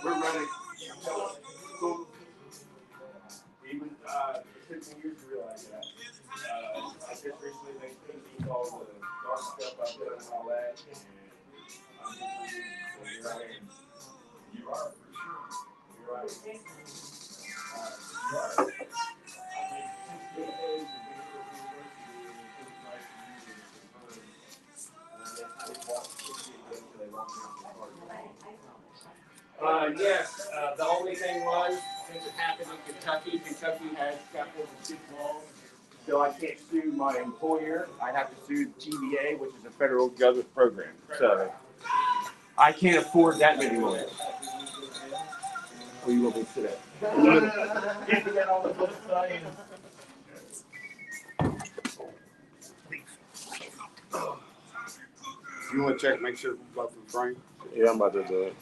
We're ready. Cool. Even it took me years to realize that. I just recently made paintings, all the dark stuff I've done and all that, and you're right. You are for sure. You're right. You are. I mean, 6 days of being able to university and things like you and I just walked 68 days till they walked me off the party. Yes, the only thing was, since it happened in Kentucky, Kentucky has capital district laws, so I can't sue my employer. I have to sue the TVA, which is a federal government program. So I can't afford that many lawyers. Where you want me to sit at? Get that on the flip side. You want to check, make sure it's about the frame? Yeah, I'm about to do it.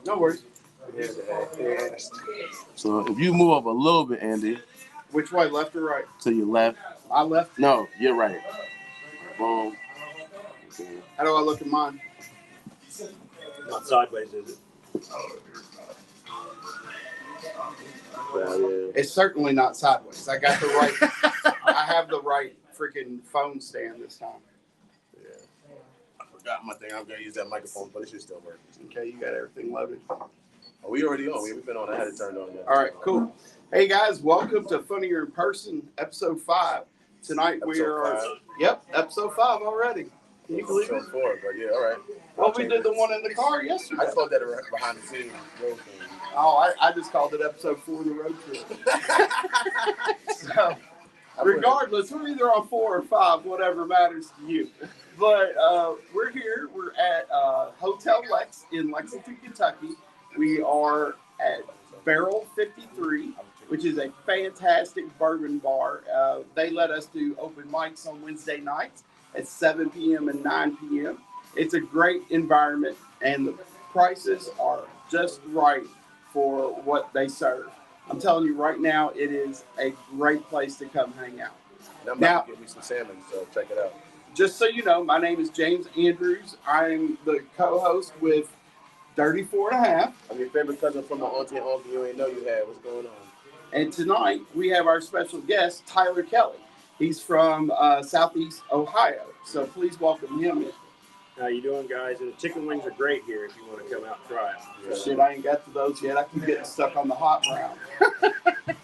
No worries. So if you move up a little bit, Andy. Which way, left or right? To your left. My left? No, you're right. Boom. Okay. How do I look at mine? Not sideways, is it? Yeah. It's certainly not sideways. I got the right. I have the right freaking phone stand this time. Yeah. I forgot my thing. I'm gonna use that microphone, but it should still work. Okay, you got everything loaded. Oh, we already on. We've been on. I had it turned on. Yeah. All right, cool. Hey guys, welcome to Funnier In Person, episode 5. Tonight we are. Yep, episode 5 already. Can you believe it? 4, but yeah, all right. Well, we did the one in the car yesterday. I called that a behind the scenes road thing. Oh, I just called it episode 4 of the road trip. So, regardless, we're either on 4 or 5, whatever matters to you. But we're here. We're at Hotel Lex in Lexington, Kentucky. We are at Barrel 53, which is a fantastic bourbon bar. They let us do open mics on Wednesday nights at 7 p.m. and 9 p.m. It's a great environment, and the prices are just right for what they serve. I'm telling you right now, it is a great place to come hang out. And I'm about to get me some salmon, so check it out. Just so you know, my name is James Andrews. I'm the co-host with Dirty 4.5. I'm your favorite cousin from my auntie and uncle you ain't know you had. What's going on? And tonight, we have our special guest, Tyler Kelly. He's from Southeast Ohio, so please welcome him in. How you doing, guys? And the chicken wings are great here if you want to come out and try them. Yeah. Shit, I ain't got to those yet. I keep getting stuck on the hot brown.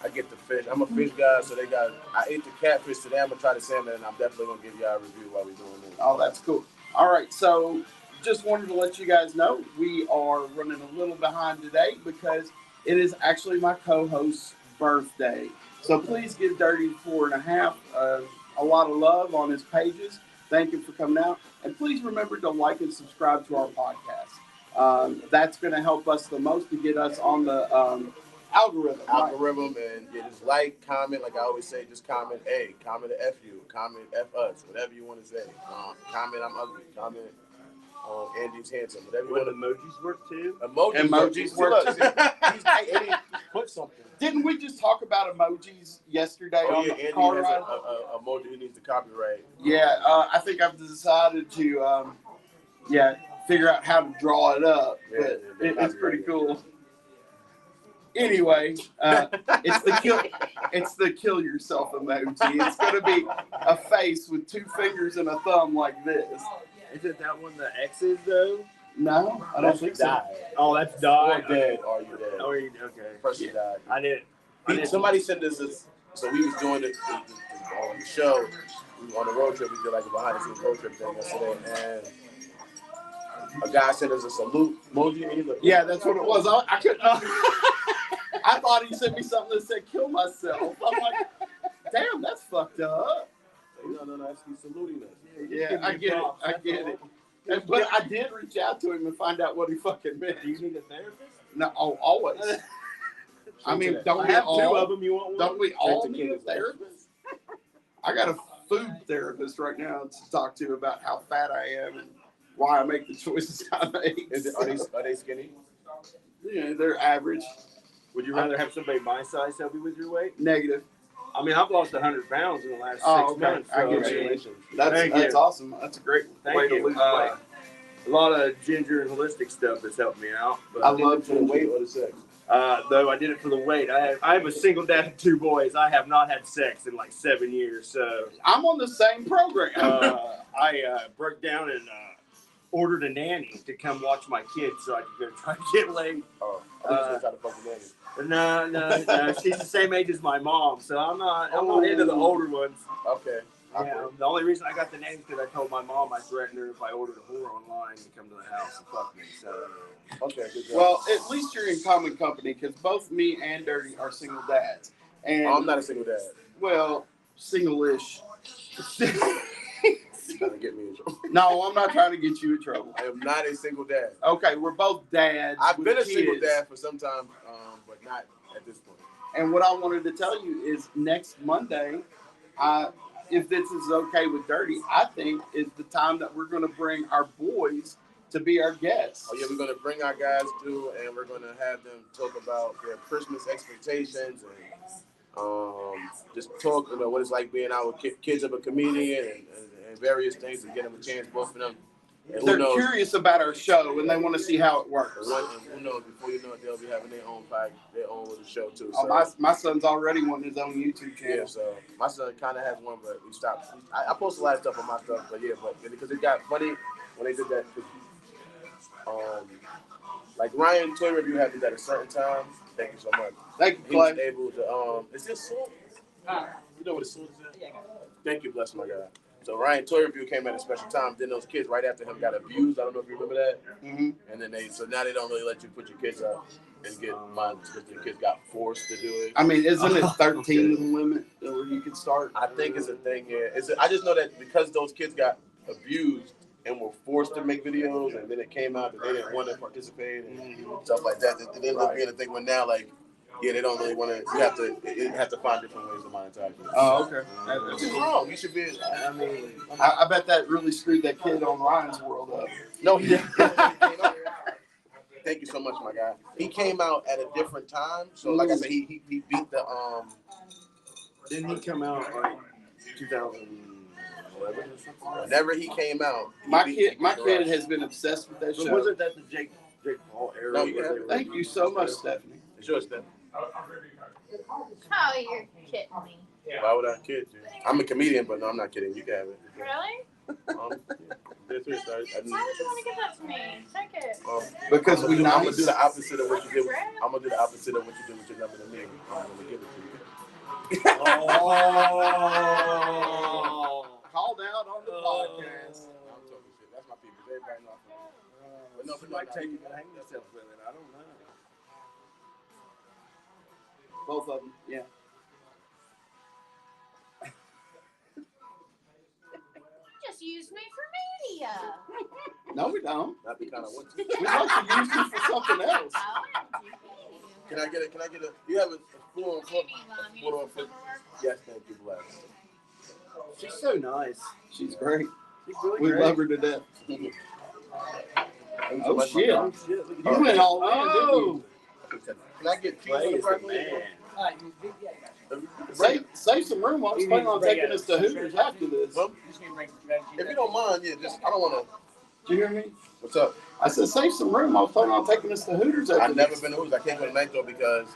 I get the fish. I'm a fish guy, so I ate the catfish today. I'm going to try the salmon, and I'm definitely going to give y'all a review while we're doing this. Oh, that's cool. All right, so just wanted to let you guys know we are running a little behind today because it is actually my co-host's birthday. So please give Dirty 4.5 a lot of love on his pages. Thank you for coming out. And please remember to like and subscribe to our podcast. That's going to help us the most to get us on the algorithm. And just like, comment, like I always say, just comment A, comment F you, comment F us, whatever you want to say. Comment I'm ugly, comment Andy's handsome, whatever you want. Emojis work too? Emojis work too. Put something. Didn't we just talk about emojis yesterday on the Andy car has ride? a emoji he needs to copyright. Yeah, I think I've decided to, figure out how to draw it up, Yeah, but yeah, it's pretty cool. Anyway, it's the kill yourself emoji. It's gonna be a face with 2 fingers and a thumb like this. Isn't that one the X's though? No, I don't think so. Die. Oh, that's die. Or dead. Are you dead? Oh, okay. Person died. I didn't. Somebody sent us this. So we was doing the show. We were on the road trip. We did like a behind the scenes road trip thing yesterday, and a guy sent us a salute emoji. And he looked, yeah, that's what it was. I couldn't. I thought he sent me something that said "kill myself." I'm like, damn, that's fucked up. No, he's saluting us. Yeah, I get it. But I did reach out to him and find out what he fucking meant. Do you need a therapist? No, always. I mean, don't we all? 2 of them. You want one? Don't we all need a therapist? I got a food therapist right now to talk to about how fat I am and why I make the choices I make. Are they skinny? Yeah, they're average. Would you rather have somebody my size help you with your weight? Negative. I mean, I've lost 100 pounds in the last 6 months. I get you. That's awesome. That's a great way to lose weight. A lot of ginger and holistic stuff has helped me out. But I love the weight or the sex. Though I did it for the weight. I have a single dad and 2 boys. I have not had sex in like 7 years. So I'm on the same program. I broke down and ordered a nanny to come watch my kids so I could go try to get laid. Oh, I was gonna try to fuck the nanny. No. She's the same age as my mom, so I'm not into the older ones. Okay. Yeah, the only reason I got the name is because I told my mom I threatened her if I ordered a whore online to come to the house and fuck me. So. Okay. Good job. Well, at least you're in common company because both me and Dirty are single dads. And I'm not a single dad. Well, single-ish. Trying to get me in trouble. No, I'm not trying to get you in trouble. I am not a single dad. Okay, we're both dads. I've been a kids. single dad for some time, but not at this point. And what I wanted to tell you is next Monday, if this is okay with Dirty, I think is the time that we're going to bring our boys to be our guests. Oh yeah, we're going to bring our guys through, and we're going to have them talk about their Christmas expectations and just talk about what it's like being out with kids of a comedian and various things to get them a chance, both of them. And they're curious about our show and they want to see how it works. Who knows? Before you know it, they'll be having their own little show too. So. My son's already on his own YouTube channel. Yeah, so my son kind of has one, but we stopped. I post a lot of stuff on my stuff, but because it got funny when they did that. Like Ryan Toy Review had to do that at a certain time. Thank you so much. Thank you, He was able to. Is this salt? You know what the salt is? Yeah. Thank you, bless my God. So Ryan Toy Review came at a special time. Then those kids right after him got abused. I don't know if you remember that. Mm-hmm. And then now they don't really let you put your kids up and get mine because the kids got forced to do it. I mean, isn't it 13 the limit where you can start? I think it's a thing. Yeah, I just know that because those kids got abused and were forced to make videos, and then it came out that they didn't want to participate and stuff like that. It ended up being a thing where now, like, yeah, they don't really want to. You have to find different ways to monetize it. Oh, okay. That's wrong. You should be. I mean, I bet that really screwed that kid on Ryan's World up. No, he didn't. Thank you so much, my guy. He came out at a different time, so like I said, he beat the Didn't he come out like 2011 or something? Whenever he came out, my kid has been obsessed with that show. Wasn't that the Jake Paul era? No, thank you so much, Stephanie. It's yours, Stephanie. Oh, you're kidding me. Why would I kid you? I'm a comedian, but no, I'm not kidding. You can have it. Really? Why would you want to give that to me? Take it. Because I'm gonna do the opposite of what you did. I'm gonna do the opposite of what you did with your number to me. I'm gonna give it to you. Called out on the podcast. I'm talking shit. That's my people. Everybody knows. But no, You might take it and hang yourself with it. I don't know. Both of them, yeah. Just use me for media. No, we don't. Not be kind of want to. We'd like to use you for something else. Can I get a? You have a full on foot. Yes, thank you, bless. She's so nice. She's great. She's really We great. love her to death. Oh shit! Oh, shit. You went all in, didn't you? Can I get cheese Clay on the is the broccoli? man. Save some room. I'm taking us to Hooters after this. Well, if you don't mind, yeah, I don't want to. Did you hear me? What's up? I said, save some room. I was planning on taking us to Hooters. I've never been to Hooters. I can't go tonight though because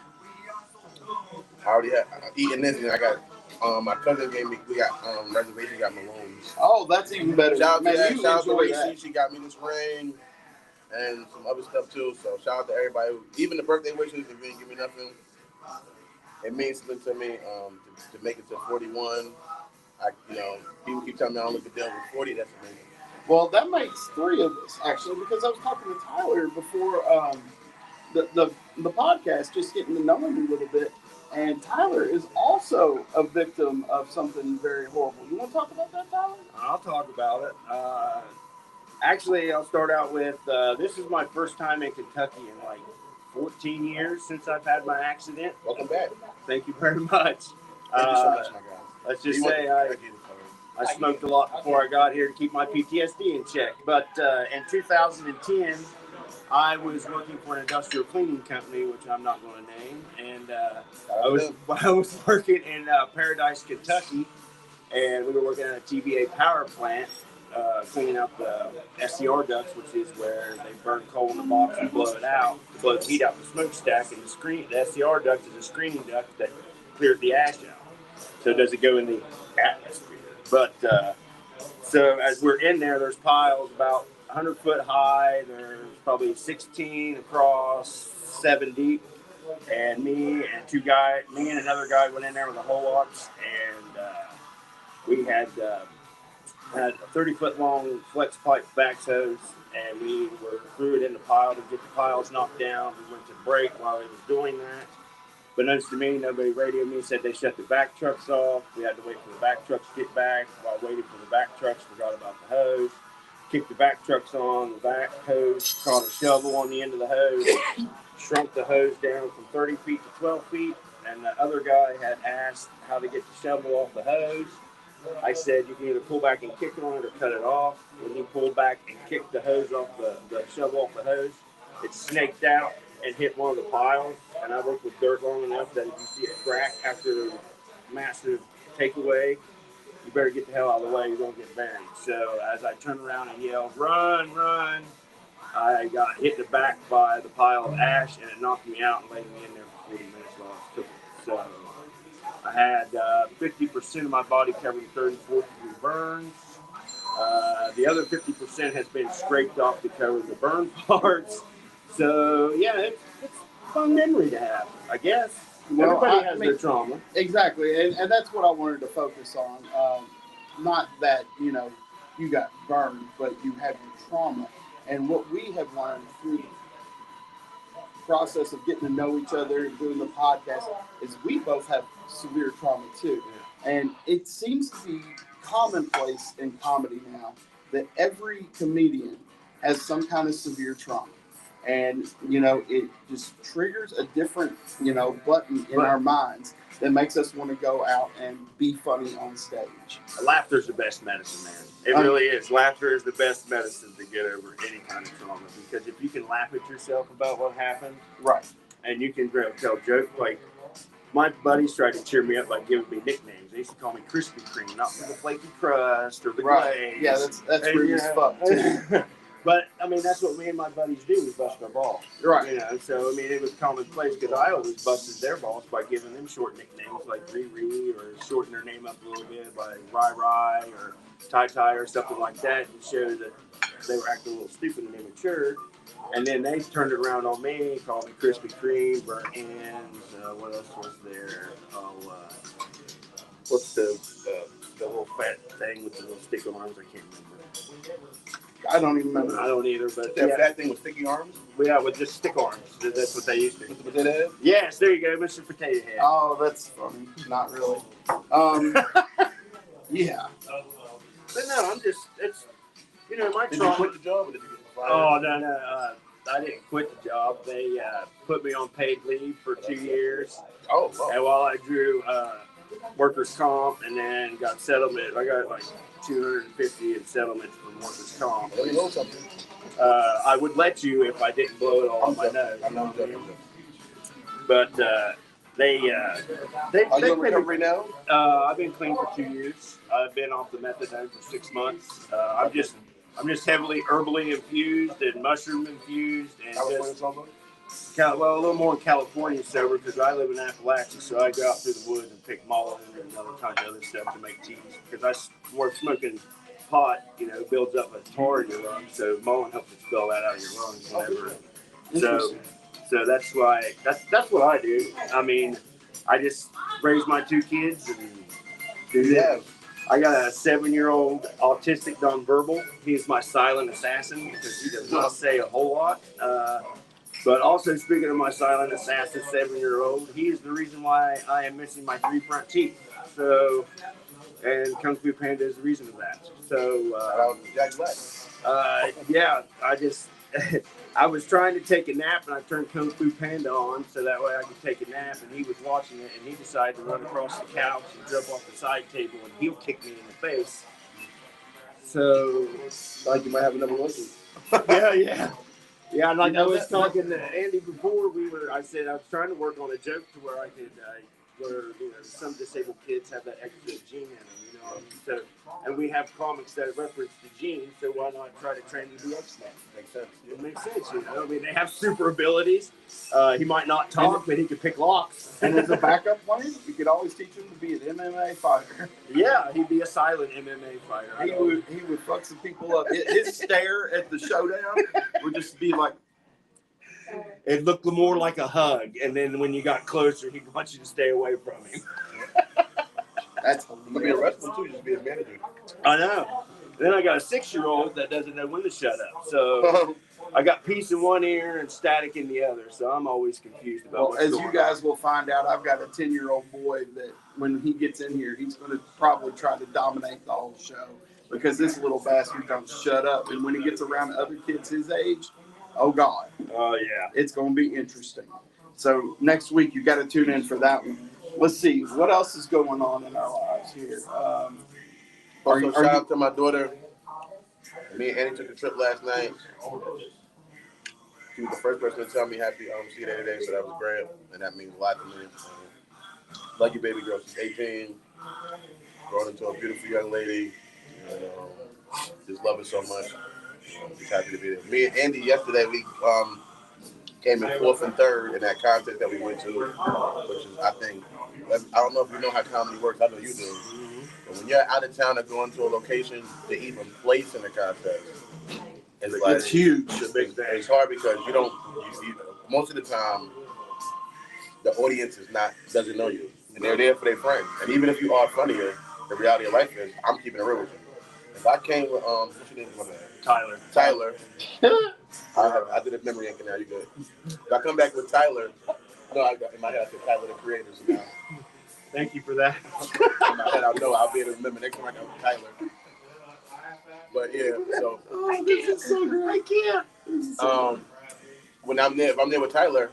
I already had eaten this, and I got my cousin gave me. We got reservation. Got Malone's. Oh, that's even better. Shout out Man, to that. you Shout out to enjoy Reese. that. She got me this ring and some other stuff too. So shout out to everybody. Even the birthday wishes. If you didn't give me nothing, it means something to me. To make it to 41. People keep telling me I don't look a day over 40. That's amazing. Well, that makes 3 of us actually, because I was talking to Tyler before the podcast, just getting to know him a little bit. And Tyler is also a victim of something very horrible. You want to talk about that, Tyler? I'll talk about it. Actually, I'll start out with this is my first time in Kentucky in like 14 years since I've had my accident. Welcome back. Thank you very much. Thank you so much, my guy. Let's just say I smoked a lot before I got here to keep my PTSD in check. But in 2010, I was working for an industrial cleaning company, which I'm not going to name, and I was working in Paradise, Kentucky, and we were working at a TVA power plant, cleaning out the SCR ducts, which is where they burn coal in the box and blow it out, to blow the heat out the smokestack. And the SCR duct is a screening duct that clears the ash out, so it doesn't go in the atmosphere. But so as we're in there, there's piles about 100 foot high. There's probably 16 across, 7 deep. And me and another guy went in there with a whole ox, and we had a 30-foot long flex pipe fax hose, and we threw it in the pile to get the piles knocked down. We went to break while he was doing that. But unbeknownst to me, nobody radioed me, said they shut the back trucks off. We had to wait for the back trucks to get back. While waiting for the back trucks, forgot about the hose. Kicked the back trucks on, the back hose, caught a shovel on the end of the hose, shrunk the hose down from 30 feet to 12 feet, and the other guy had asked how to get the shovel off the hose. I said, you can either pull back and kick on it or cut it off. When he pulled back and kicked the hose off the shovel off the hose, it snaked out and hit one of the piles. And I worked with dirt long enough that if you see a crack after a massive takeaway, you better get the hell out of the way, you're going to get buried. So as I turned around and yelled, run, run, I got hit in the back by the pile of ash, and it knocked me out and laid me in there for 40 minutes while I took it. So I had 50% of my body covered in 3rd and 4th degree burns. The other 50% has been scraped off to cover the burn parts. So, yeah, it's a fun memory to have, I guess. Well, Everybody has their trauma. Exactly, and that's what I wanted to focus on. Not that, you got burned, but you had your trauma. And what we have learned through the process of getting to know each other and doing the podcast is we both have severe trauma too. Yeah. And it seems to be commonplace in comedy now that every comedian has some kind of severe trauma. And, it just triggers a different, button in our minds that makes us want to go out and be funny on stage. Laughter's the best medicine, man. It really is. Laughter is the best medicine to get over any kind of trauma, because if you can laugh at yourself about what happened, right, and you can tell jokes, like my buddies tried to cheer me up by giving me nicknames. They used to call me Krispy Kreme, not for the flaky crust or the glaze. Yeah, that's rude as fuck too. But, I mean, that's what me and my buddies do. We bust our balls. Right. So, I mean, it was commonplace because I always busted their balls by giving them short nicknames like Riri, or shorten their name up a little bit by Rai Rai or Tai Tai or something like that, to show that they were acting a little stupid and immature. And then they turned it around on me, called me Krispy Kreme, burnt ends. What else was there? What's the little fat thing with the little stick arms? I can't remember. I don't even remember. I don't either, but that fat thing with sticky arms? Yeah, with just stick arms. That's what they used to. With the potato head? Yes, there you go, Mr. Potato Head. Oh, that's funny. Not really. Yeah. But no, I'm just, it's, my Did trauma. you quit the job or did you get fired? Oh, no. I didn't quit the job. They put me on paid leave for 2 years. Oh, wow. And while I drew workers' comp and then got settlement, I got like $250 in settlements from workers' comp. Let me know something. I would let you if I didn't blow it all on my nose. I'm not joking. But they Are you in recovery now? I've been clean for 2 years. I've been off the methadone for 6 months. I'm just I'm just heavily herbally infused and mushroom infused, and California just sober? well, a little more in California sober because I live in Appalachia, so I go out through the woods and pick mullein and other kinds of other stuff to make teas. Because more smoking pot, builds up a tar in your lungs, so mullein helps expel that out of your lungs whenever. So that's why that's what I do. I mean, I just raise my 2 kids and do this. I got a 7-year-old autistic nonverbal. He's my silent assassin because he does not say a whole lot. But also, speaking of my silent assassin 7-year-old, he is the reason why I am missing my 3 front teeth. So, and Kung Fu Panda is the reason of that. So, Jack Black. Yeah, I was trying to take a nap and I turned Kung Fu Panda on so that way I could take a nap, and he was watching it and he decided to run across the couch and jump off the side table and heel kick me in the face. So, Like you might have another one. yeah. Yeah, like I was talking to Andy before, I said I was trying to work on a joke to where I could, where some disabled kids have that extra gene in them, So, and we have comics that reference the gene, so why not try to train the X-Men? Makes sense. It makes sense, I mean, they have super abilities. He might not talk, but he can pick locks. And as a backup plan, you could always teach him to be an MMA fighter. Yeah, he'd be a silent MMA fighter. He would fuck some people up. His stare at the showdown would just be like. It looked more like a hug, and then when you got closer, he'd want you to stay away from him. That's Could be a wrestler too, just be a manager. I know. Then I got a 6-year-old that doesn't know when to shut up. So I got peace in one ear and static in the other. So I'm always confused about what's as going you on. guys will find out, I've got a 10-year-old boy that when he gets in here, he's going to probably try to dominate the whole show because this little bastard don't shut up. And when he gets around other kids his age, oh God. Oh, yeah. It's going to be interesting. So next week, you got to tune in for that one. Let's see. What else is going on in our lives here? Also, shout out to my daughter. Me and Annie took a trip last night. She was the first person to tell me happy see that today, so that was great. And that means a lot to me. Lucky baby girl, she's 18. Grown into a beautiful young lady. And, just love her so much. Just happy to be there. Me and Andy yesterday, we came in 4th and 3rd in that contest that we went to, which is, I think, I don't know if you know how comedy works. I know you do. But when you're out of town or going to a location to even place in the contest, it's huge. It's hard because you don't. Most of the time, the audience doesn't know you, and they're there for their friends. And even if you are funnier, the reality of life is I'm keeping it real with you. If I came with what's your name? Tyler. I did a memory ink now. You good? If I come back with Tyler, no, in my head I said Tyler the Creator. So now, Thank you for that. in my head I'll be able to remember next time I come with Tyler. But yeah, so this is so great. I can't. When I'm there, if I'm there with Tyler,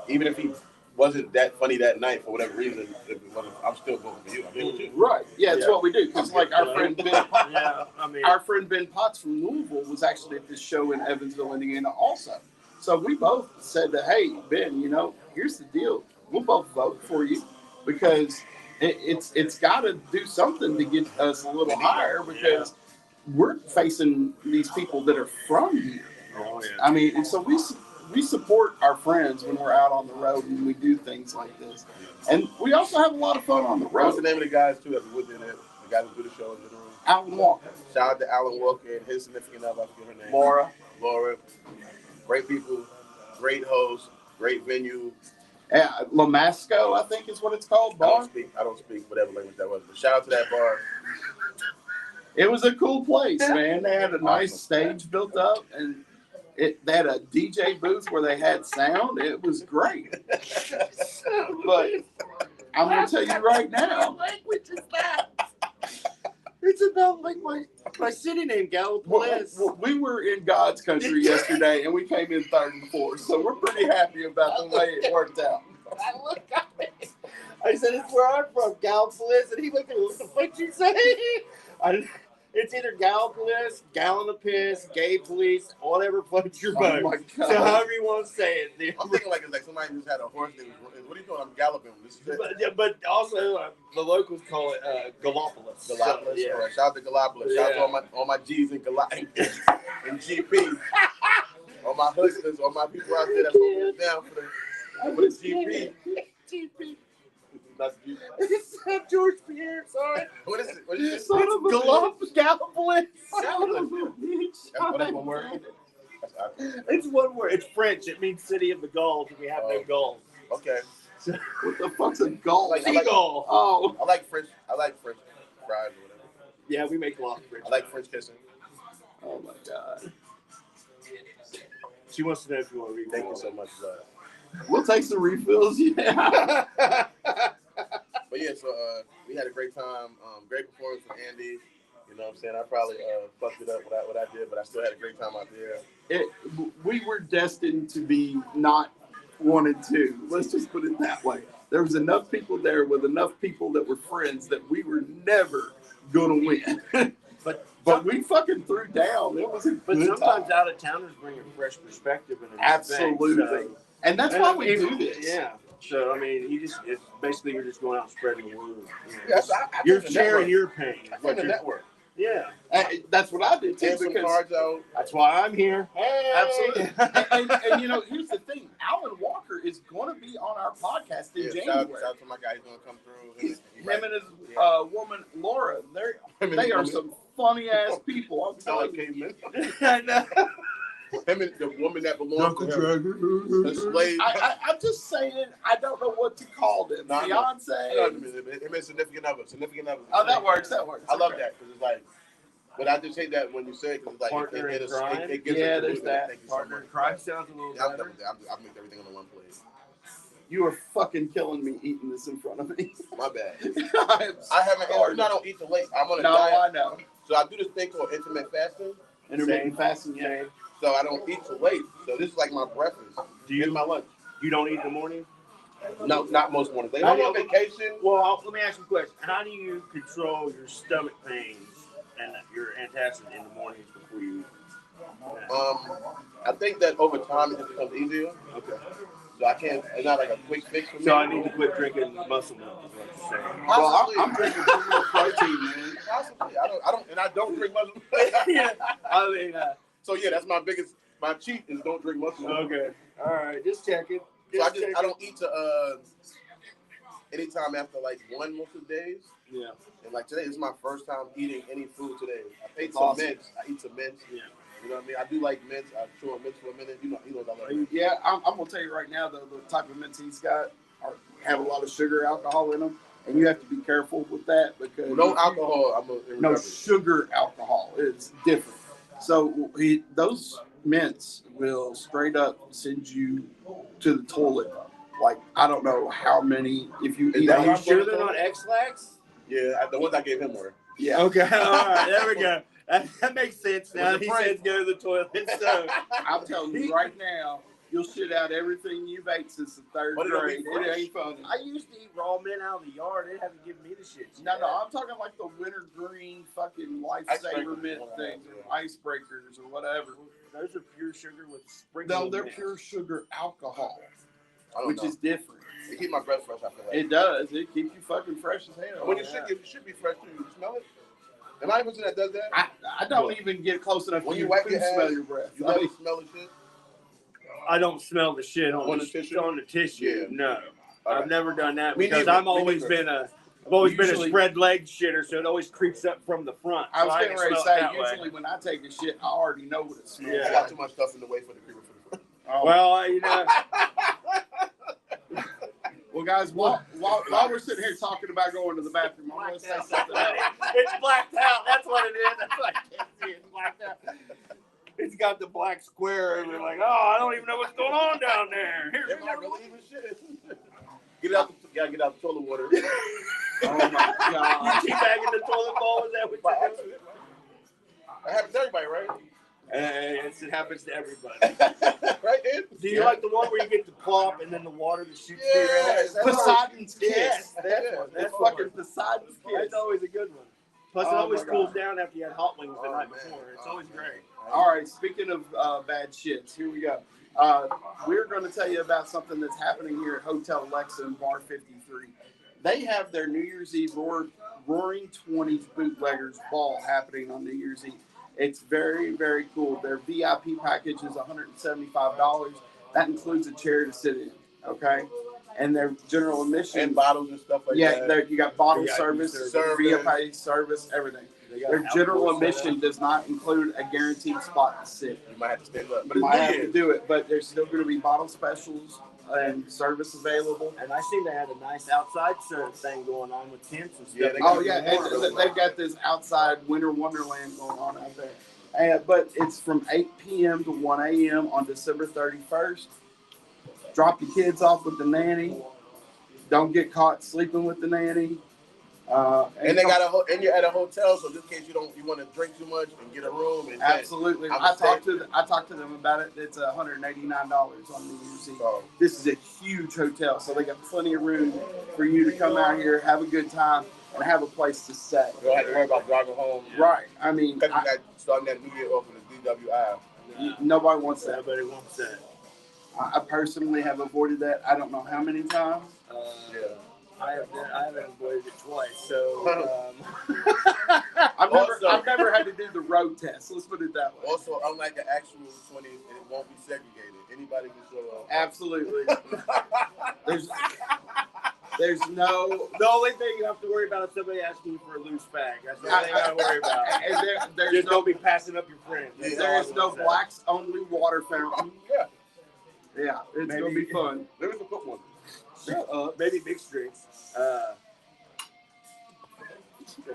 even if he wasn't that funny that night for whatever reason, I'm still voting for you. I'm here with you. Right. Yeah, it's what we do. Because like our friend Ben, our friend Ben Potts from Louisville was actually at this show in Evansville, Indiana, also. So we both said that, hey, Ben, here's the deal. We'll both vote for you because it's got to do something to get us a little higher because we're facing these people that are from here. Oh, yeah. I mean, and so we support our friends when we're out on the road and we do things like this. And we also have a lot of fun on the road. What's the name of the guys, too, that we would there? The guys who do the show in general? Alan Walker. Shout out to Alan Walker and his significant other. I forget her name. Laura. Great people, great host, great venue. Lamasco, I think is what it's called. Bar. I don't speak whatever language that was, but shout out to that bar. It was a cool place, man. They had a nice stage built up, and they had a DJ booth where they had sound. It was great. But I'm going to tell you right now. What language is that? It's about like my city name, Gallipolis. We were in God's country yesterday, and we came in 3rd and 4th, so we're pretty happy about the way it worked out. I looked at it. I said, it's where I'm from, Gallipolis, and he looked at me, what the fuck you say? It's either gal police, gallon of piss, gay police, whatever floats your Oh boat. my God. So however you want to say it. Dude. I'm thinking like it's like somebody just had a horse. That was, what are you doing? I'm galloping. This is it. But also the locals call it Gallipolis. Gallipolis. Yeah. All right, shout out to Gallipolis. Shout out to all my G's and and GP. All my hustlers, all my people out there that's holding it down for the GP. GP. That's GP. It's not George Pierre, sorry. What is it? What is it? It's Gallipolis. That's one word. It's one word. It's French. It means city of the gulls, and we have no gulls. Okay. What the fuck's a gull? Seagull. Oh. I like French fries or whatever. Yeah, we make a lot of French. I like French kissing. Oh my God. She wants to know if you want to read. Thank you so much, love. We'll take some refills. Yeah. But yeah, so we had a great time. Great performance from Andy. You know what I'm saying? I probably fucked it up what I did, but I still had a great time out there. We were destined to be not 1 and 2. Let's just put it that way. There was enough people there with enough people that were friends that we were never gonna win. But we fucking threw down. It was a But good sometimes time. out of towners bring a fresh perspective and a new Absolutely. thing, And that's why we do this. Yeah. So I mean, it's basically you're just going out and spreading the word. You know. Yes, You're sharing your pain. I the network. Yeah. That's what I did too. Take some cards out. That's why I'm here. Hey. Absolutely. and you know, here's the thing. Alan Walker is going to be on our podcast in January. Shout out to my guy. He's going to come through. Him and his woman, Laura, they are some funny ass people. I'm telling you. I know. Him and the woman that belongs to him. The slave. I'm just saying, I don't know what to call them. No, Beyonce. Him and significant other. Oh, that works. I love that because it's like, but I just hate that when you say it because it's like Partner in crime. it gives Yeah, it there's that. Partner in crime sounds a little Yeah, I'm better. done with that. I've made everything on the one plate. You are fucking killing me eating this in front of me. My bad. I haven't. I don't eat too late. I'm on a No, diet. I know. So I do this thing called intermittent fasting. Intermittent fasting, yeah. So I don't eat too late. So this is like my breakfast. It's my lunch. You don't eat in the morning? No, not most mornings. Like, I'm on vacation. Well, let me ask you a question. How do you control your stomach pains and your antacid in the mornings before you eat? I think that over time it just becomes easier. Okay. So I can't. It's not like a quick fix for me. So I need to quit drinking muscle milk. Is what you're saying. Well, I'm drinking plenty of protein, man. Possibly. I don't drink muscle milk. Yeah. I mean. So yeah, that's my cheat is don't drink muscle milk. Okay. All right. Just checking. So I don't eat to anytime after like 1 most of the days. Yeah. And like today is my first time eating any food today. I ate Awesome. some mints. I eat some mints. Yeah. You know what I mean? I do like mints. I chew on mints for a minute. You know I love mints. Yeah, I'm gonna tell you right now, the type of mints he's got have a lot of sugar, alcohol in them, and you have to be careful with that because No alcohol. no sugar alcohol. It's different. So those mints will straight up send you to the toilet. Like I don't know how many. If you eat, Are you sure they're not X-Lax? Yeah, the ones I gave him were. Yeah. Okay. All right. There we go. That makes sense now. Was it He Frank? says go to the toilet. So I'm telling you right now, you'll shit out everything you've ate since the third But it'll grade. be fresh. It ain't funny. I used to eat raw mint out of the yard. They haven't given me the shit. No, I'm talking like the wintergreen fucking lifesaver mint things, or icebreakers, or whatever. Those are pure sugar with sprinkles. No, they're pure sugar alcohol, I don't which know. is different. They keep my breath fresh. I feel like. It does. It keeps you fucking fresh as hell. When you should be fresh too. You smell it. Am I a person that does that? I don't even get close enough When to you wipe your smell ass, your breath. You never smell the shit. I don't smell the shit on On the the tissue? On the tissue. Yeah. No, All I've right. never done that Me because neither. I've always Me neither. been a Usually- spread leg shitter, so it always creeps up from the front. I was so getting can ready to smell it say, that way. usually when I take a shit, I already know what it smells Yeah. I got too much stuff in the way for the creeper for the Oh. Well, you know, Well, guys, while we're sitting here talking about going to the bathroom, I'm going to say something else. it's blacked out. That's what it is. That's what I can't see. It's blacked out. It's got the black square, and we're like, oh, I don't even know what's going on down there. Here's Am I really even shit? Gotta get out the toilet water. Oh, my God. You teabagging the toilet bowl? Is that what By you're doing? accident. That happens to everybody, right? It happens to everybody. Right, Ed? Do you like the one where you get the plop and then the water that shoots through your head? Yes. Poseidon's Kiss. Yes, that's one. That's That's one. fucking Poseidon's Kiss. That's always a good one. Plus, it Oh, always my cools God. down after you had hot wings the Oh, night man. before. It's Oh, always man. great. All right, speaking of bad shits, here we go. We're going to tell you about something that's happening here at Hotel Lexa in Bar 53. They have their New Year's Eve Roaring 20s Bootleggers Ball happening on New Year's Eve. It's very, very cool. Their VIP package is $175. That includes a chair to sit in, okay? And their general admission. And bottles and stuff like Yeah, that. you got bottle VIP service, service. VIP service, everything. They got Their an general outdoor admission setup. does not include a guaranteed spot to sit. You might have to stand up. But You it's might New have to Year's. do it, but there's still going to be bottle specials and service available. And I seen they had a nice outside thing going on with tents and stuff. Yeah, they Oh got yeah, more. and they've got this outside winter wonderland going on out there. But it's from 8 p.m. to 1 a.m. on December 31st. Drop your kids off with the nanny. Don't get caught sleeping with the nanny. And they got and you're at a hotel, so just in case you want to drink too much and get a room. And Absolutely. I'm I talked to them about it. It's $189 on New Year's Eve. So, This is a huge hotel, so they got plenty of room for you to come out here, have a good time, and have a place to stay. you don't have to worry about driving home. Right. I mean, Because you got starting that New Year off with the DWI. nobody wants that. Everybody wants that. I personally have avoided that. I don't know how many times. Yeah. I haven't avoided it twice, so I've never had to do the road test. Let's put it that way. Also, unlike the actual 20s, it won't be segregated. Anybody can show up. Absolutely. There's no. the only thing you have to worry about is somebody asking you for a loose bag. That's the only thing I gotta worry about. And there's Just no. don't be passing up your friends. That's all There's I no would say. blacks only water fountain. Yeah. Yeah, it's Maybe. gonna be fun. There is a good one. Shut up. Maybe mixed drinks.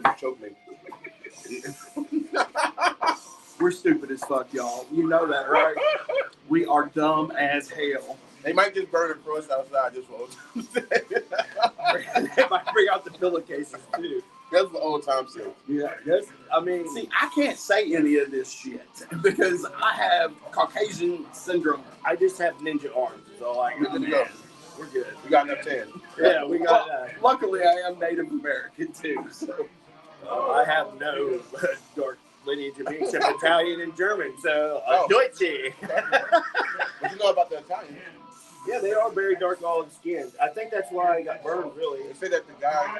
Don't choke me. We're stupid as fuck, y'all. You know that, right? We are dumb as hell. They might just burn it for us outside just for old time's sake. They might bring out the pillowcases too. That's for old time's sake. Yeah. Yes, I mean, See, I can't say any of this shit because I have Caucasian syndrome. I just have ninja arms. Is all I got. Good to go. We're good. We got enough tan. Yeah, we got. Luckily, I am Native American too. So I have no dark lineage of me except Italian and German. So Oh. Deutsche. What you know about the Italians? Yeah, they are very dark olive skinned. I think that's why I got burned. Really, They say that the guy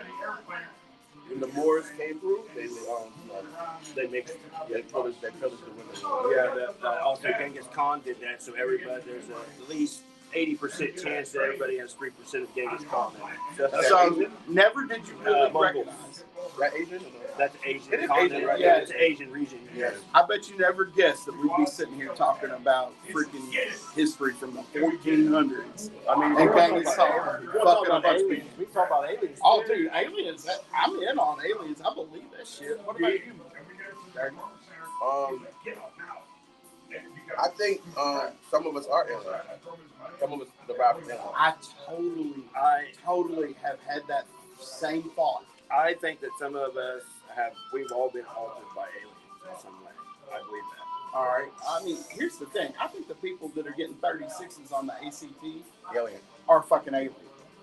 when the Moors came through, they mixed. they pillaged the women. Yeah, also Genghis Khan did that. So everybody, there's at least 80% chance that everybody has 3% of Genghis Khan in it. So never did you really Mongol. recognize. That Asian? That's Asian. It is continent, Asian, right? yeah. Yeah, it's an Asian region. Yes. I bet you never guessed that we'd be sitting here talking about freaking history from the 1400s. I mean, And we're Genghis talking Khan about- fucking a we're talking about bunch of aliens. We talk about aliens. Oh, dude, aliens. I'm in on aliens. I believe that shit. What about you, Dirty? I think some of us are aliens. Some of us derive from aliens. I totally have had that same thought. I think that some of us we've all been altered by aliens in some way. I believe that. All right. I mean, here's the thing. I think the people that are getting 36s on the ACT Alien. are fucking aliens.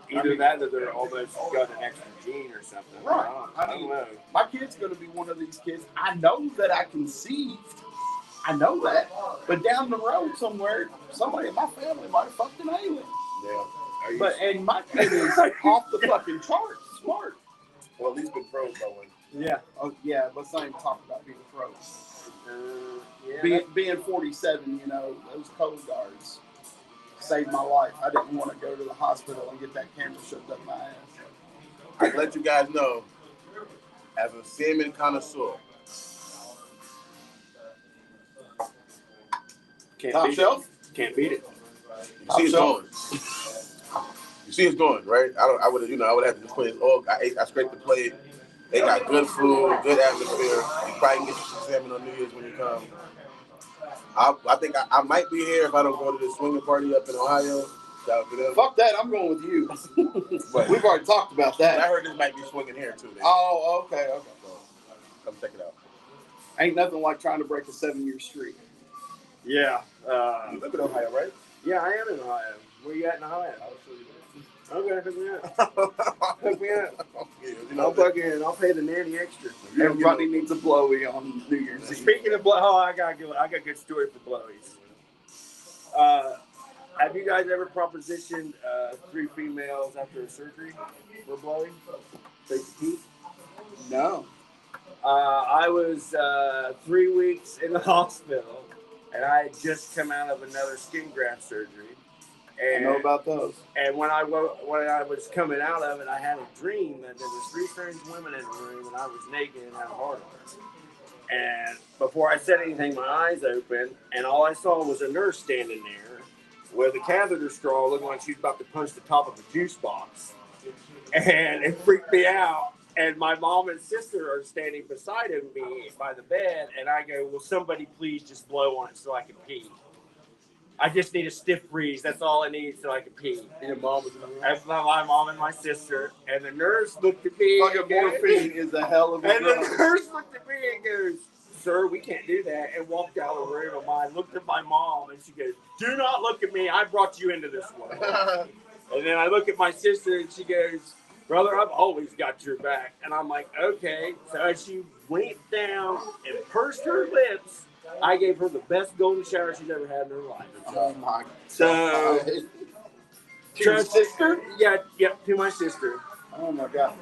Either that or they're almost got an extra gene or something. Right. I don't know. My kid's going to be one of these kids. I know that I conceived. I know that. But down the road somewhere, somebody in my family might have fucked an alien. Yeah. And my kid is off the fucking chart smart. Well, at least been froze by one. Yeah. Oh, yeah, let's not even talk about being froze. Yeah. Being 47, you know, those cold guards saved my life. I didn't want to go to the hospital and get that camera shoved up my ass. I can let you guys know, as a salmon connoisseur, Can't Top beat shelf? it. Can't beat it. you see it's going. You see it's going, right? I would have to just put it all. I scraped the plate. They got good food, good atmosphere. You probably can get you some salmon on New Year's when you come. I think I might be here if I don't go to the swinging party up in Ohio. Shout out to them. Fuck that, I'm going with you. But We've already talked about I that. heard this might be swinging here too. Oh, okay. So come check it out. Ain't nothing like trying to break a 7-year streak. Yeah. You live in Ohio, right? Yeah, I am in Ohio. Where you at in Ohio? Okay, hook me up. Hook me up. Yeah, I'll pay the nanny extra. If Everybody needs a blowy on New Year's Eve. Speaking of I got a good story for blowies. Have you guys ever propositioned 3 females after a surgery for blowy? Face the teeth? No. I was 3 weeks in the hospital, and I had just come out of another skin graft surgery. And, I know about those. And when I was coming out of it, I had a dream that there was 3 strange women in the room, and I was naked and had a heart on. And before I said anything, my eyes opened, and all I saw was a nurse standing there with a catheter straw looking like she was about to punch the top of a juice box. And it freaked me out. And my mom and sister are standing beside me by the bed, and I go, will somebody please just blow on it so I can pee? I just need a stiff breeze. That's all I need so I can pee. And your mom was in the room? That's my mom and my sister. And the nurse looked at me. Fucking morphine is a hell of a And drug. the nurse looked at me and goes, sir, we can't do that. And walked out of the room. And I looked at my mom and she goes, do not look at me. I brought you into this one. And then I look at my sister and she goes, brother, I've always got your back. And I'm like, okay. So as she went down and pursed her lips, I gave her the best golden shower she's ever had in her life. Oh my God. So, To your sister? Yeah, yep, to my sister. Oh my God.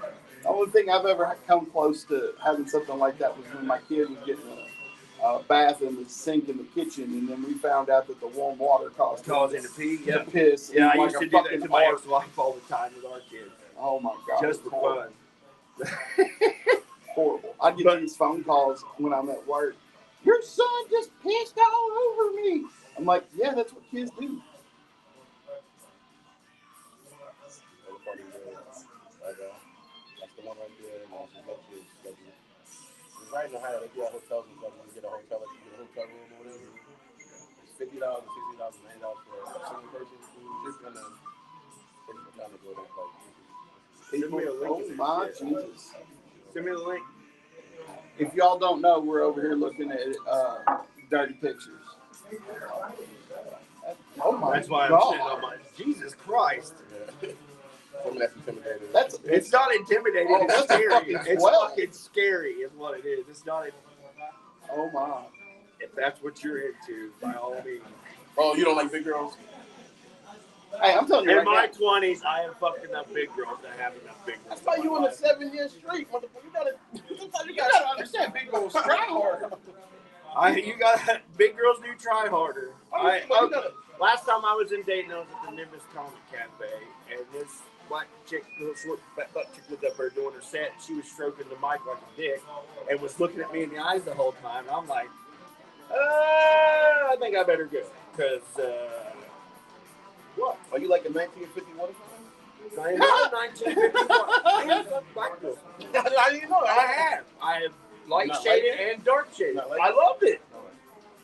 The only thing I've ever come close to having something like that was when my kid was getting a bath in the sink in the kitchen, and then we found out that the warm water caused him to pee. to piss. Yeah, I like used to a do that fucking to my ark. ex-wife all the time with our kids. Oh my God. Just for fun. Horrible. I get these phone calls when I'm at work. Your son just pissed all over me. I'm like, yeah, that's what kids do. That's the one right there. Right in Ohio, they do at hotels and stuff. You get a hotel, like you get a hotel room or whatever. It's $50, $60, $90 for a single person. Just gonna take some time to go there. Send me a link. Oh my Jesus. Send me the link. If y'all don't know, we're over here looking at dirty pictures. Oh my That's why I'm God. sitting on my Jesus Christ. Yeah. I mean, that's intimidating. It's not intimidating. Oh, It's that's scary. fucking It's swell. fucking scary, is what it is. It's not. Oh my. If that's what you're into, by all means. Oh, you don't like big girls? Hey, I'm telling you In right my now. 20s, I have fucked enough big girls to have enough big girls. That's why you on a 7-year streak, motherfucker. You gotta understand, big girls try harder. You got big girls do try harder. Last time I was in Dayton, I was at the Nimbus Comic Cafe, and this black chick, little short butt chick, was up there doing her set. She was stroking the mic like a dick, and was looking at me in the eyes the whole time. And I'm like, I think I better go, because what? Are you like a 1951? I am not 1951. I have fucked black girls. I didn't know. I have light Not shaded like it? and dark shaded. Not like I it? loved it.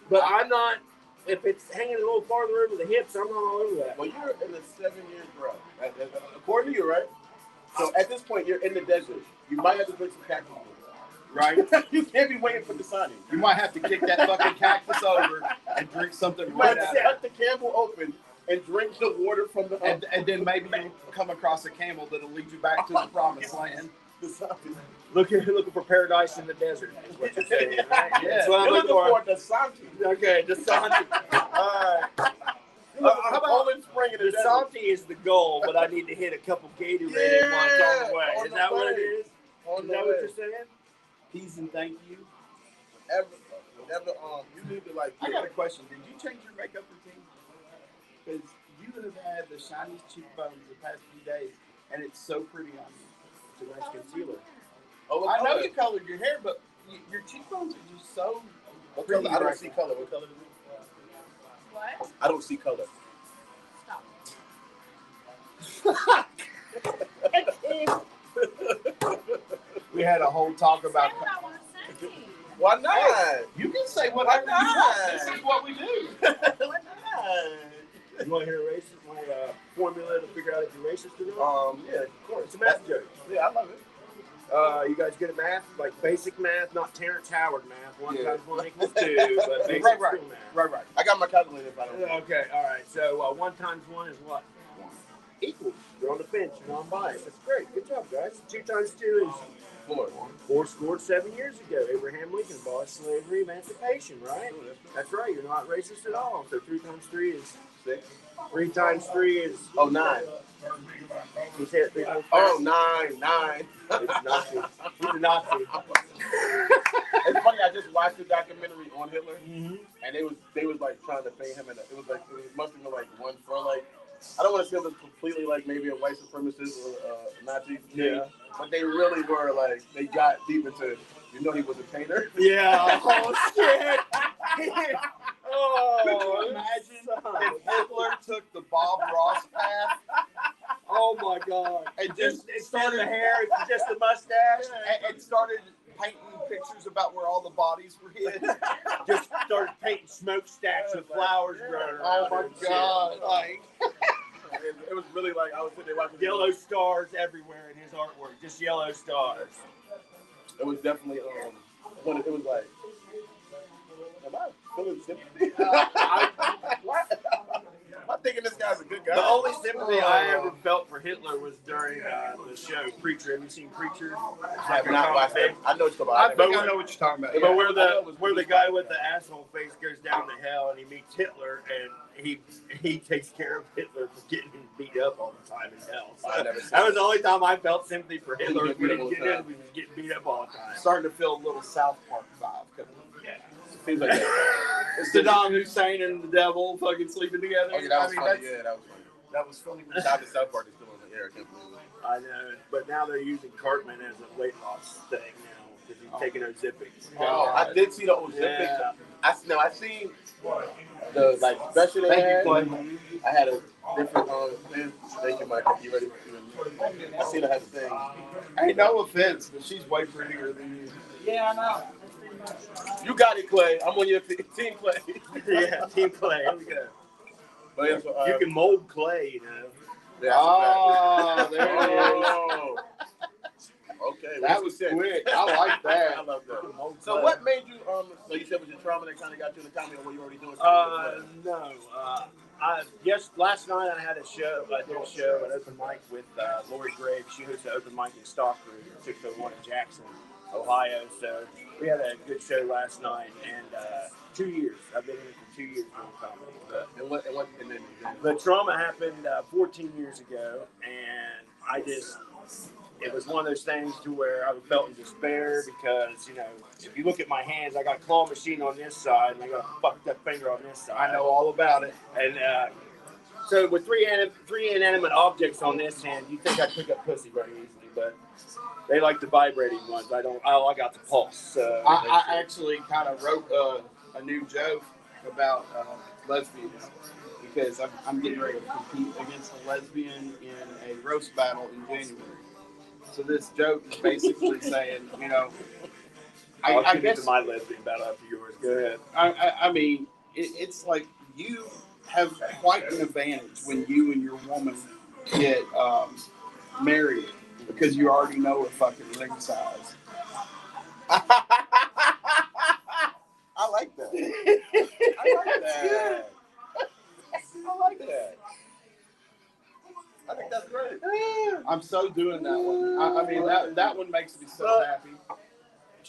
But I'm not, if it's hanging a little farther over the hips, I'm not all over that. Well, you're in a 7-year drought, right? According to you, right? So at this point, you're in the desert. You might have to drink some cactus water. Right? You can't be waiting for the signing. You might have to kick that fucking cactus over and drink something You might right have out to of it. cut the Campbell open and drink the water from the And then maybe you'll come across a camel that'll lead you back to the promised land. the signing. Looking for paradise in the desert, is what you're saying, right? Yeah. That's what I'm You're looking for. the Santi. Okay, Dasante. All right. How about Poland Spring in the desert? Dasante is the goal, but I need to hit a couple Gatorade while I'm on the way. on Is the that what it way. is? On Is the that way. what you're saying? Peace and thank you. You need to like. I got a question. Did you change your makeup routine? Because you have had the shiniest cheekbones the past few days, and it's so pretty on you. It's a nice concealer. Oh, I know you colored your hair, but your cheekbones are just so What pretty. color? I don't right see now. color. What color is it? What? I don't see color. Stop. We had a whole talk Say about. what I want to say. Why not? You can say whatever you want. This is what we do. Why not? You want to hear a racist? My formula to figure out if you're racist or not? Yeah, of course. It's a math joke. Yeah, I love it. You guys good at math? Like basic math, not Terrence Howard math. 1 Yeah. times 1 equals 2, but basic Right. school math. Right. I got my calculator if I don't know. Okay, all right. So 1 times 1 is what? equals. You're on the fence. You're non-biased. That's great. Good job, guys. 2 times 2 is 4 scored 7 years ago. Abraham Lincoln abolished slavery, emancipation, right? That's right. You're not racist at all. So 3 times 3 is 6. 3 times 3 is 9. You say it 3 times 3? Oh, 9. It's Nazi. He's a Nazi. It's funny. I just watched the documentary on Hitler, Mm-hmm. and they was like trying to paint him in. It must have been like one for like. I don't want to say it was completely like maybe a white supremacist or Nazi thing, Yeah. but they really were like they got deep into. You know, he was a painter. Yeah. Oh shit. Oh, could you imagine if Hitler took the Bob Ross path? Oh my God! And just started the hair, it's just the mustache, and started painting pictures about where all the bodies were hid. just started painting smokestacks with flowers growing Oh around my it and shit. God! Like It was really like I was sitting there watching Yellow stars everywhere in his artwork, just yellow stars. It was definitely when it was like, am I feeling sympathy? I'm thinking this guy's a good guy. The only sympathy I ever felt for Hitler was during the show Preacher. Have you seen Preacher? I have not watched it. I know what you're talking I about. think I know what you're talking about. But Yeah. where the guy with the asshole face goes down to hell and he meets Hitler and he takes care of Hitler for getting him beat up all the time in hell. So that was the only time I felt sympathy for Hitler. He was getting beat up all the time. Starting to feel a little South Park vibe. Yeah. Seems like that. Saddam Hussein and the devil fucking sleeping together. Oh, yeah, that was funny. that's- Yeah, that was funny. That was funny. Shout out to South Park is still on the air. I can't believe it. I know, but now they're using Cartman as a weight loss thing now because he's taking Ozempic. Oh, I did see the Ozempic. Yeah. I seen the like special they had. I had a different thing. Thank you, Mike. You ready? I seen I had a thing. Hey, no offense, but she's way prettier than you. Yeah, I know. You got it, Clay. I'm on your team, Clay. Yeah, Team Clay. Here we go. But yeah, so, You can mold clay, you know. yeah, Oh, there it is. Oh. Okay, That was quick. I like that. I love that. Mold So clay. what made you so you said it was your trauma that kind of got you in the comedy, or what you already doing? No. Last night I had a show. I did a show, an open mic with Lori Graves. She hosts an open mic in Stockbridge, 601 in Jackson, Ohio. So we had a good show last night, and 2 years. I've been in it for 2 years doing comedy. And then The trauma happened 14 years ago, and it was one of those things to where I felt in despair because, you know, if you look at my hands, I got a claw machine on this side and I got a fucked up finger on this side. I know all about it. And so with three inanimate objects on this hand, you think I'd pick up pussy very easily, but they like the vibrating ones. I got the pulse. So I actually kind of wrote a new joke about lesbians because I'm getting ready to compete against a lesbian in a roast battle in January. So this joke is basically saying, you know, I guess my lesbian battle after yours. Go ahead. I mean, it's like you have quite an advantage when you and your woman get married because you already know her fucking ring size. I like that. I like that. I like that. I think that's great. I'm so doing that one. I mean, that one makes me so happy.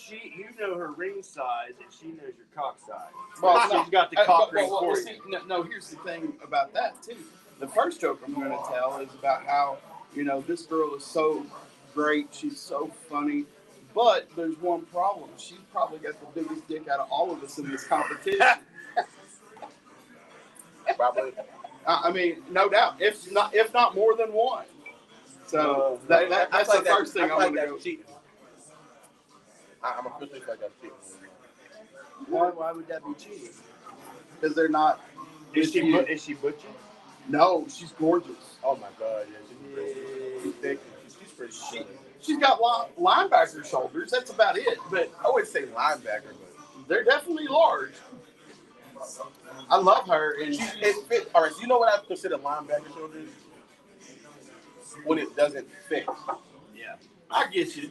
You know her ring size, and she knows your cock size. Well, she's got the cock ring well, for see, you. no, here's the thing about that too. The first joke I'm going to tell is about how, you know, this girl is so great, she's so funny, but there's one problem. She's probably got the biggest dick out of all of us in this competition. Probably. I mean, no doubt. If not more than one. So that's the first thing I'm going to go. Cheating. I'm officially like that's cheating. Why would that be cheating? Because they're not. Is she butching? No, she's gorgeous. Oh my God, yeah, she's thick. She's pretty shit. She's got linebacker shoulders. That's about it. But I wouldn't say linebacker, but they're definitely large. I love her, and it fits. All right, so you know what I consider linebacker shoulders? When it doesn't fit. Yeah, I get you.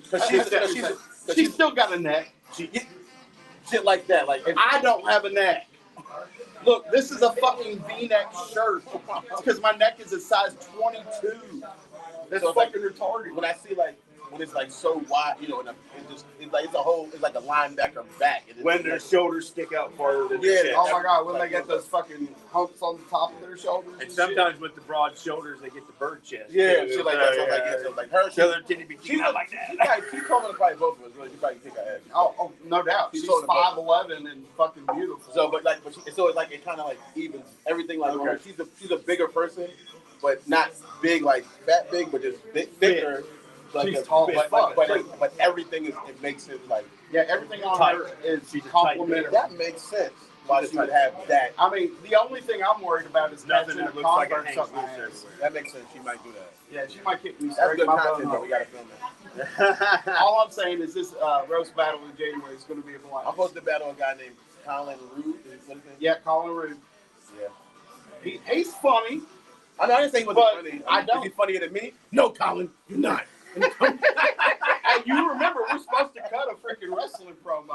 She's still got a neck. Shit like that. Like I don't have a neck. Look, this is a fucking V-neck shirt. It's because my neck is a size 22. That's So it's fucking like, retarded. when I see like when it's like so wide, you know, and it's like it's like a linebacker back. And When their shoulders stick out farther than their chest. Oh my god, when they get those fucking humps on the top of their shoulders. And sometimes with the broad shoulders, they get the bird chest. Yeah, too. shit like that. So Yeah. so like her, So their titty be she's out like that. She's taller than probably both of us. Really, you probably think I have. Oh, no doubt. She's taller than both. 5'11" and fucking beautiful. So, so it's like it kind of like evens everything. Like Okay. she's a bigger person, but not big like fat big, but just thicker. Like She's tall as fuck. But everything it makes it like everything on tight. her is She's a complimentary. that makes sense. Why she would have that? I mean, the only thing I'm worried about is Nothing catching that a looks like it Converse hangs up my loose ass. everywhere. That makes sense. She might do that. Yeah, she might kick me That's straight good my content, bone though. hole. We gotta film it. All I'm saying is this roast battle in January is going to be a blast. I'm supposed to battle a guy named Colin Rude. What is his name? Yeah, Colin Rude. Yeah. He's funny. I didn't say he wasn't funny. I don't. Is he funnier than me? No, Colin, you're not. Hey, you remember we're supposed to cut a freaking wrestling promo.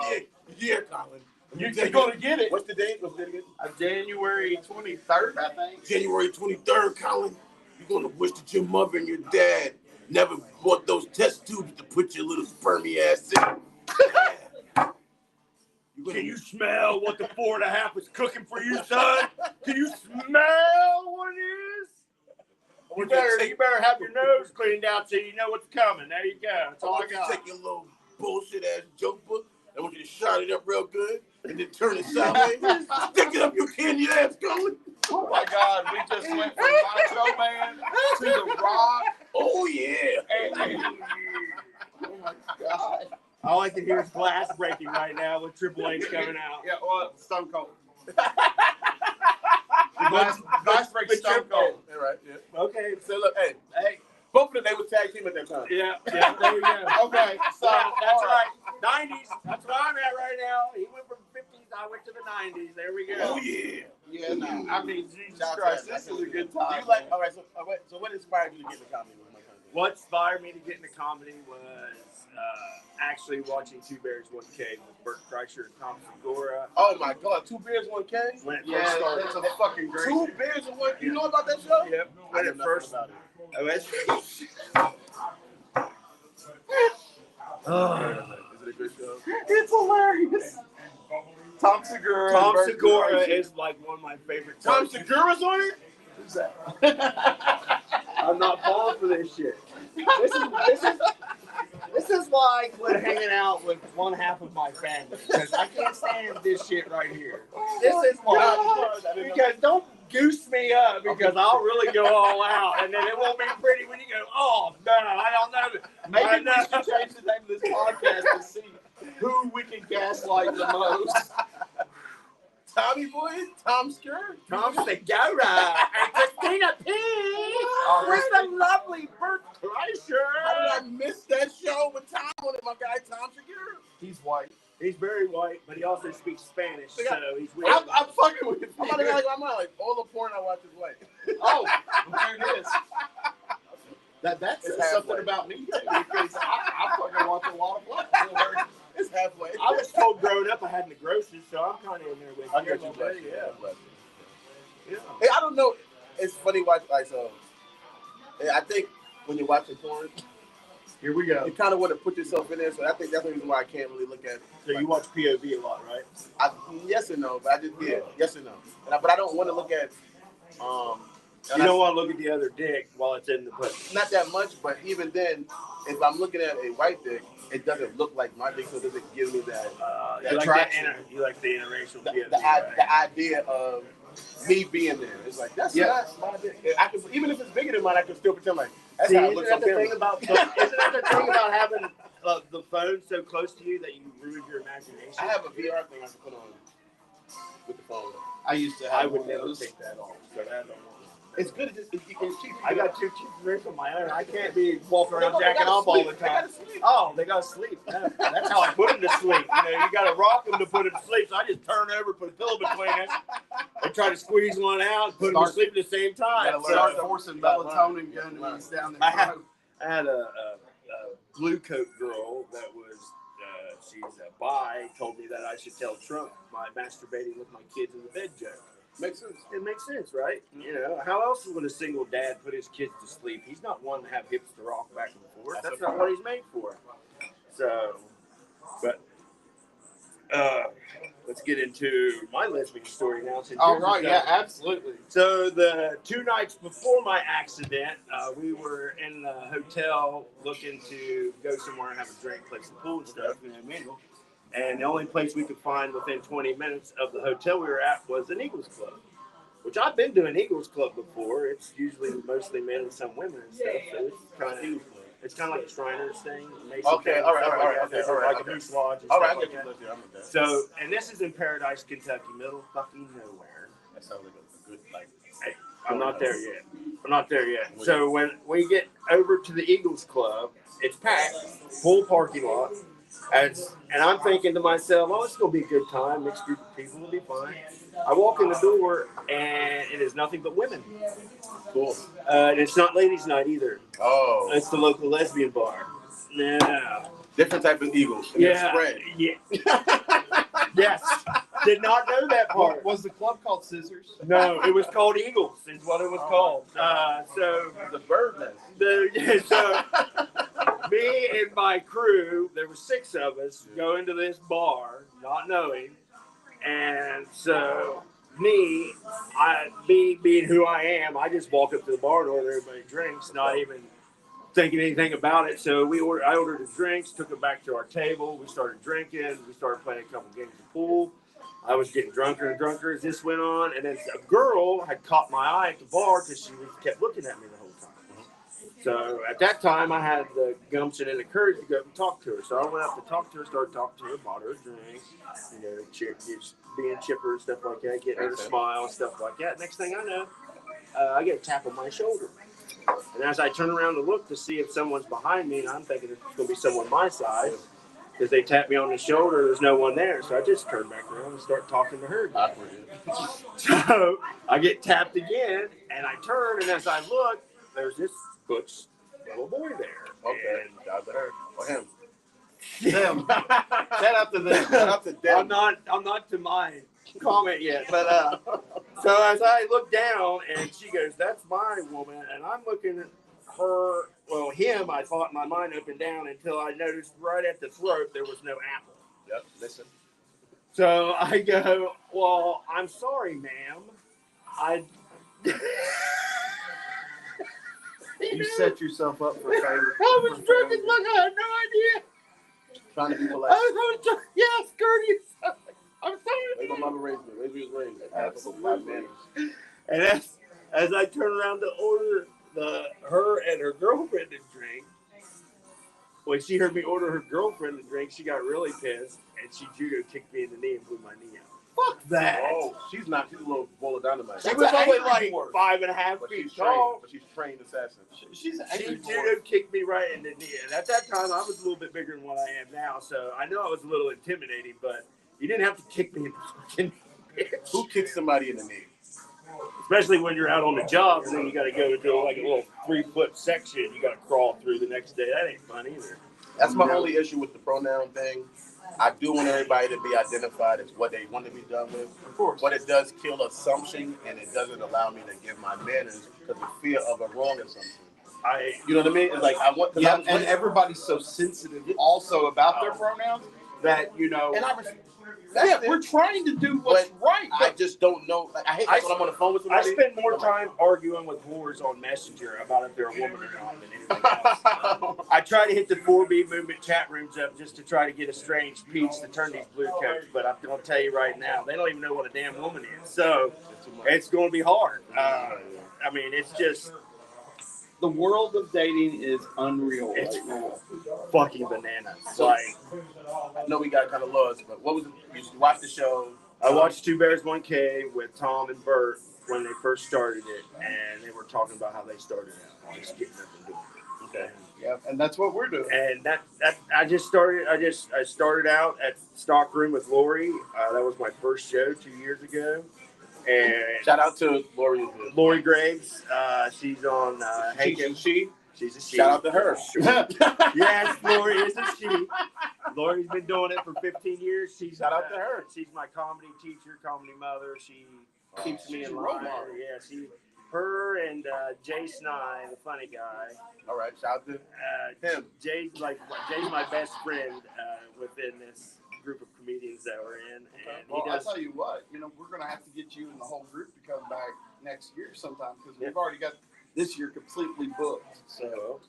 Yeah, Colin. You're going to get it. What's the date? What's the date again? January 23rd, I think. January 23rd, Colin. You're gonna wish that your mother and your dad never bought those test tubes to put your little spermy ass in. Can you smell what the 4.5 is cooking for you, son? Can you smell what it is? You better have your nose cleaned out so you know what's coming. There you go. That's all I You got. take your little bullshit ass joke book. I want you to shine it up real good and then turn it sideways. Stick it up your candy ass, Colin. Oh my God, we just went from Macho Man to The Rock. Oh yeah. Oh my God. All I can hear is glass breaking right now with Triple H coming out. Yeah, well, Stone Cold. Glass break Stone Cold. Yeah, right. Yeah. Okay. So look, hey, both of them they was tag team at that time. Yeah, there you go. Okay, so That's right. 90s. That's what I'm at right now. He went from 50s. I went to the 90s. There we go. Oh yeah. Yeah, no. I mean, Jesus Shout out Christ, to this that. is a good Do time. you like? All right. So what inspired you to get into comedy? What inspired me to get into comedy was actually watching Two Bears, One Cave with Bert Kreischer and Tom Segura. Oh my God, 2 Bears, 1 K. When it Yeah, first started. that's a fucking great. 2 Bears and 1. You know about that show? Yep. When it first. about it. Is it a good show? It's hilarious. Tom Segura. Tom Bert Segura Kreischer. is like one of my favorite. Tom Segura's on it? Who's that? I'm not falling for this shit. This is like when hanging out with one half of my family. Because I can't stand this shit right here. This is why. Because don't goose me up because I'll really go all out. And then it won't be pretty when you go, oh, no, I don't know. Maybe we should change the name of this podcast to see who we can gaslight the most. Tommy Boy? Tom Segura? Tom Segura and Christina P. with the lovely Bert Kreischer. How did I miss that show with Tom on it? My guy Tom Segura. He's white. He's very white, but he also speaks Spanish, so he's weird. I'm fucking with you. I'm like all the porn I watch is white. Oh, there it is. That says It's something halfway. about me, too, because I fucking watch a lot of black porn. It's halfway. I was told growing up I had necrosis, so I'm kind of in there with I you. got you, bless you. Yeah. Bless you. Yeah. Hey, I don't know. It's funny watch like so. I think when you're watching porn, Here we go. you kind of want to put yourself in there. So I think that's the reason why I can't really look at. So you watch POV a lot, right? Yes and no, but I just yes and no. But I don't want to look at. You don't want to look at the other dick while it's in the pussy. Not that much, but even then, if I'm looking at a white dick, it doesn't look like my dick, so it doesn't give me that You like attraction. you like the interracial The, POV, the, right? the idea of me being there. It's like that's not my dick. I can, even if it's bigger than mine, I can still pretend like that's See, how it isn't looks that on the camera. thing about isn't that the thing about having the phone so close to you that you ruin your imagination? I have a VR thing I can put on with the phone. I used to I have would one never of those. take that off. So that don't work. It's good. It's cheap. I got 2 cheap drinks of my own. I can't be walking around They jacking gotta off all sleep. the They time. gotta sleep. Oh, they gotta sleep. That's how I put them to sleep. You gotta rock them to put them to sleep. So I just turn over, put a pillow between us, and try to squeeze one out, put them to sleep at the same time. Gotta Start learn. forcing melatonin gummies down the I had- throat. I had a blue coat girl that was she's bi, told me that I should tell Trump my masturbating with my kids in the bed joke. Makes sense. It makes sense, right? You know, how else would a single dad put his kids to sleep? He's not one to have hips to rock back and forth. That's not what he's made for. So, but let's get into my lesbian story now. All right, yeah, absolutely. So the 2 nights before my accident, we were in the hotel looking to go somewhere and have a drink, play some pool and stuff, you know what I mean? And the only place we could find within 20 minutes of the hotel we were at was an Eagles Club, which I've been to an Eagles Club before. It's usually mostly men and some women and stuff, so it's kind of like a Shriners thing. Okay, all right. Like a Moose Lodge. All right, I like get you. that. I'm with that. So, and this is in Paradise, Kentucky, middle fucking nowhere. That sounds like a good, like. Hey, I'm not there yet. So when we get over to the Eagles Club, it's packed, full parking lot. And I'm thinking to myself, oh, it's going to be a good time. Mixed group of people will be fine. I walk in the door, and it is nothing but women. Cool. And it's not ladies' night either. Oh. It's the local lesbian bar. Yeah. Different type of Eagles. Yeah. Spread. Yeah. Yes. Did not know that part. Was the club called Scissors? No, it was called Eagles. Is what it was called. So the bird nest. So me and my crew, there were 6 of us, go into this bar, not knowing, and so me being who I am, I just walk up to the bar and order everybody drinks, not even thinking anything about it. So I ordered the drinks, took it back to our table. We started drinking. We started playing a couple games of pool. I was getting drunker and drunker as this went on. And then a girl had caught my eye at the bar because she kept looking at me the whole time. So at that time, I had the gumption and the courage to go up and talk to her. So I went up to talk to her, started talking to her, bought her a drink, just being chipper and stuff like that, getting her to smile and stuff like that. Next thing I know, I get a tap on my shoulder. And as I turn around to look to see if someone's behind me, and I'm thinking it's going to be someone my size, because they tapped me on the shoulder, there's no one there. So I just turn back around and start talking to her again. So I get tapped again, and I turn, and as I look, there's this butch little boy there. Okay. God bless her. Or him. Them. Shout out to them. Shout out to them. I'm not to my comment yet, but so as I look down, and she goes, "That's my woman," and I'm looking at her, him. I thought in my mind up and down until I noticed right at the throat there was no apple. Yep. Listen. So I go, "Well, I'm sorry, ma'am. You set yourself up for failure. I was drunk as fuck. I had no idea. Trying to be polite. Yeah, Scurdy. I'm sorry. Maybe my mama raised me. Maybe she was raised. Absolutely. And as I turn around to order her and her girlfriend a drink, when she heard me order her girlfriend a drink, she got really pissed and she judo kicked me in the knee and blew my knee out. Fuck that. Oh, she's a little bowl of dynamite. She was only like 5.5 feet tall. But she's trained assassin. She judo kicked me right in the knee. And at that time, I was a little bit bigger than what I am now. So I know I was a little intimidating, but you didn't have to kick me in the fucking knee. Who kicks somebody in the knee? Especially when you're out on the job and then you got to go into like a little 3-foot section. You got to crawl through the next day. That ain't fun either. That's my only issue with the pronoun thing. I do want everybody to be identified as what they want to be done with. Of course. But it does kill assumption, and it doesn't allow me to give my manners because of fear of a wrong assumption. You know what I mean? It's like I want. Yeah, and everybody's so sensitive also about their pronouns that, you know. And we're trying to do what's right. I just don't know. Like, I hate when I'm on the phone with somebody. I spend more time arguing with whores on Messenger about if they're a woman or not than anything else. I try to hit the 4B movement chat rooms up just to try to get a strange piece to turn these blue coats, but I'm going to tell you right now, they don't even know what a damn woman is. So it's going to be hard. I mean, it's just... The world of dating is unreal It's right now. fucking bananas. So, Like, I know we got kind of lost, but what was it? You watched the show. I watched Two Bears, One Cave with Tom and Bert when they first started it, and they were talking about how they started out, just getting up and doing it. Okay. Yeah, and that's what we're doing. And I started out at Stockroom with Lori. That was my first show 2 years ago. And Shout out to Lori. Lori Graves. She's on She's a she. She's a she. Shout out to her. Yes, Lori is a she. Lori's been doing it for 15 years. Shout out to her. She's my comedy teacher, comedy mother. She keeps me She's in a role line. model. Yeah, her and Jay Sny, the funny guy. All right, shout out to him. Jay's my best friend within this group of comedians that we're in, and Well, he does. I tell you what, we're gonna have to get you and the whole group to come back next year sometime because we've already got this year completely booked. So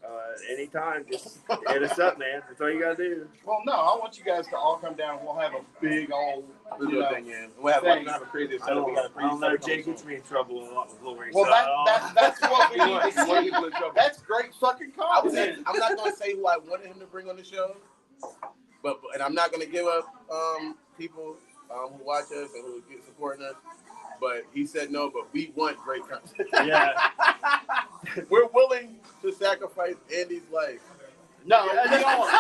anytime, just hit us up, man. That's all you gotta do. Well, no, I want you guys to all come down. We'll have a big old thing in. We'll have a crazy setup. We got a I don't know. crazy Jay gets me in trouble a lot with Lori. Well, so that's what we need to One see. people in trouble. That's great fucking I was content. I'm not gonna say who I wanted him to bring on the show, but and I'm not gonna give up people who watch us and who get supporting us. But he said no, but we want great content. Yeah. We're willing to sacrifice Andy's life. No, we aren't.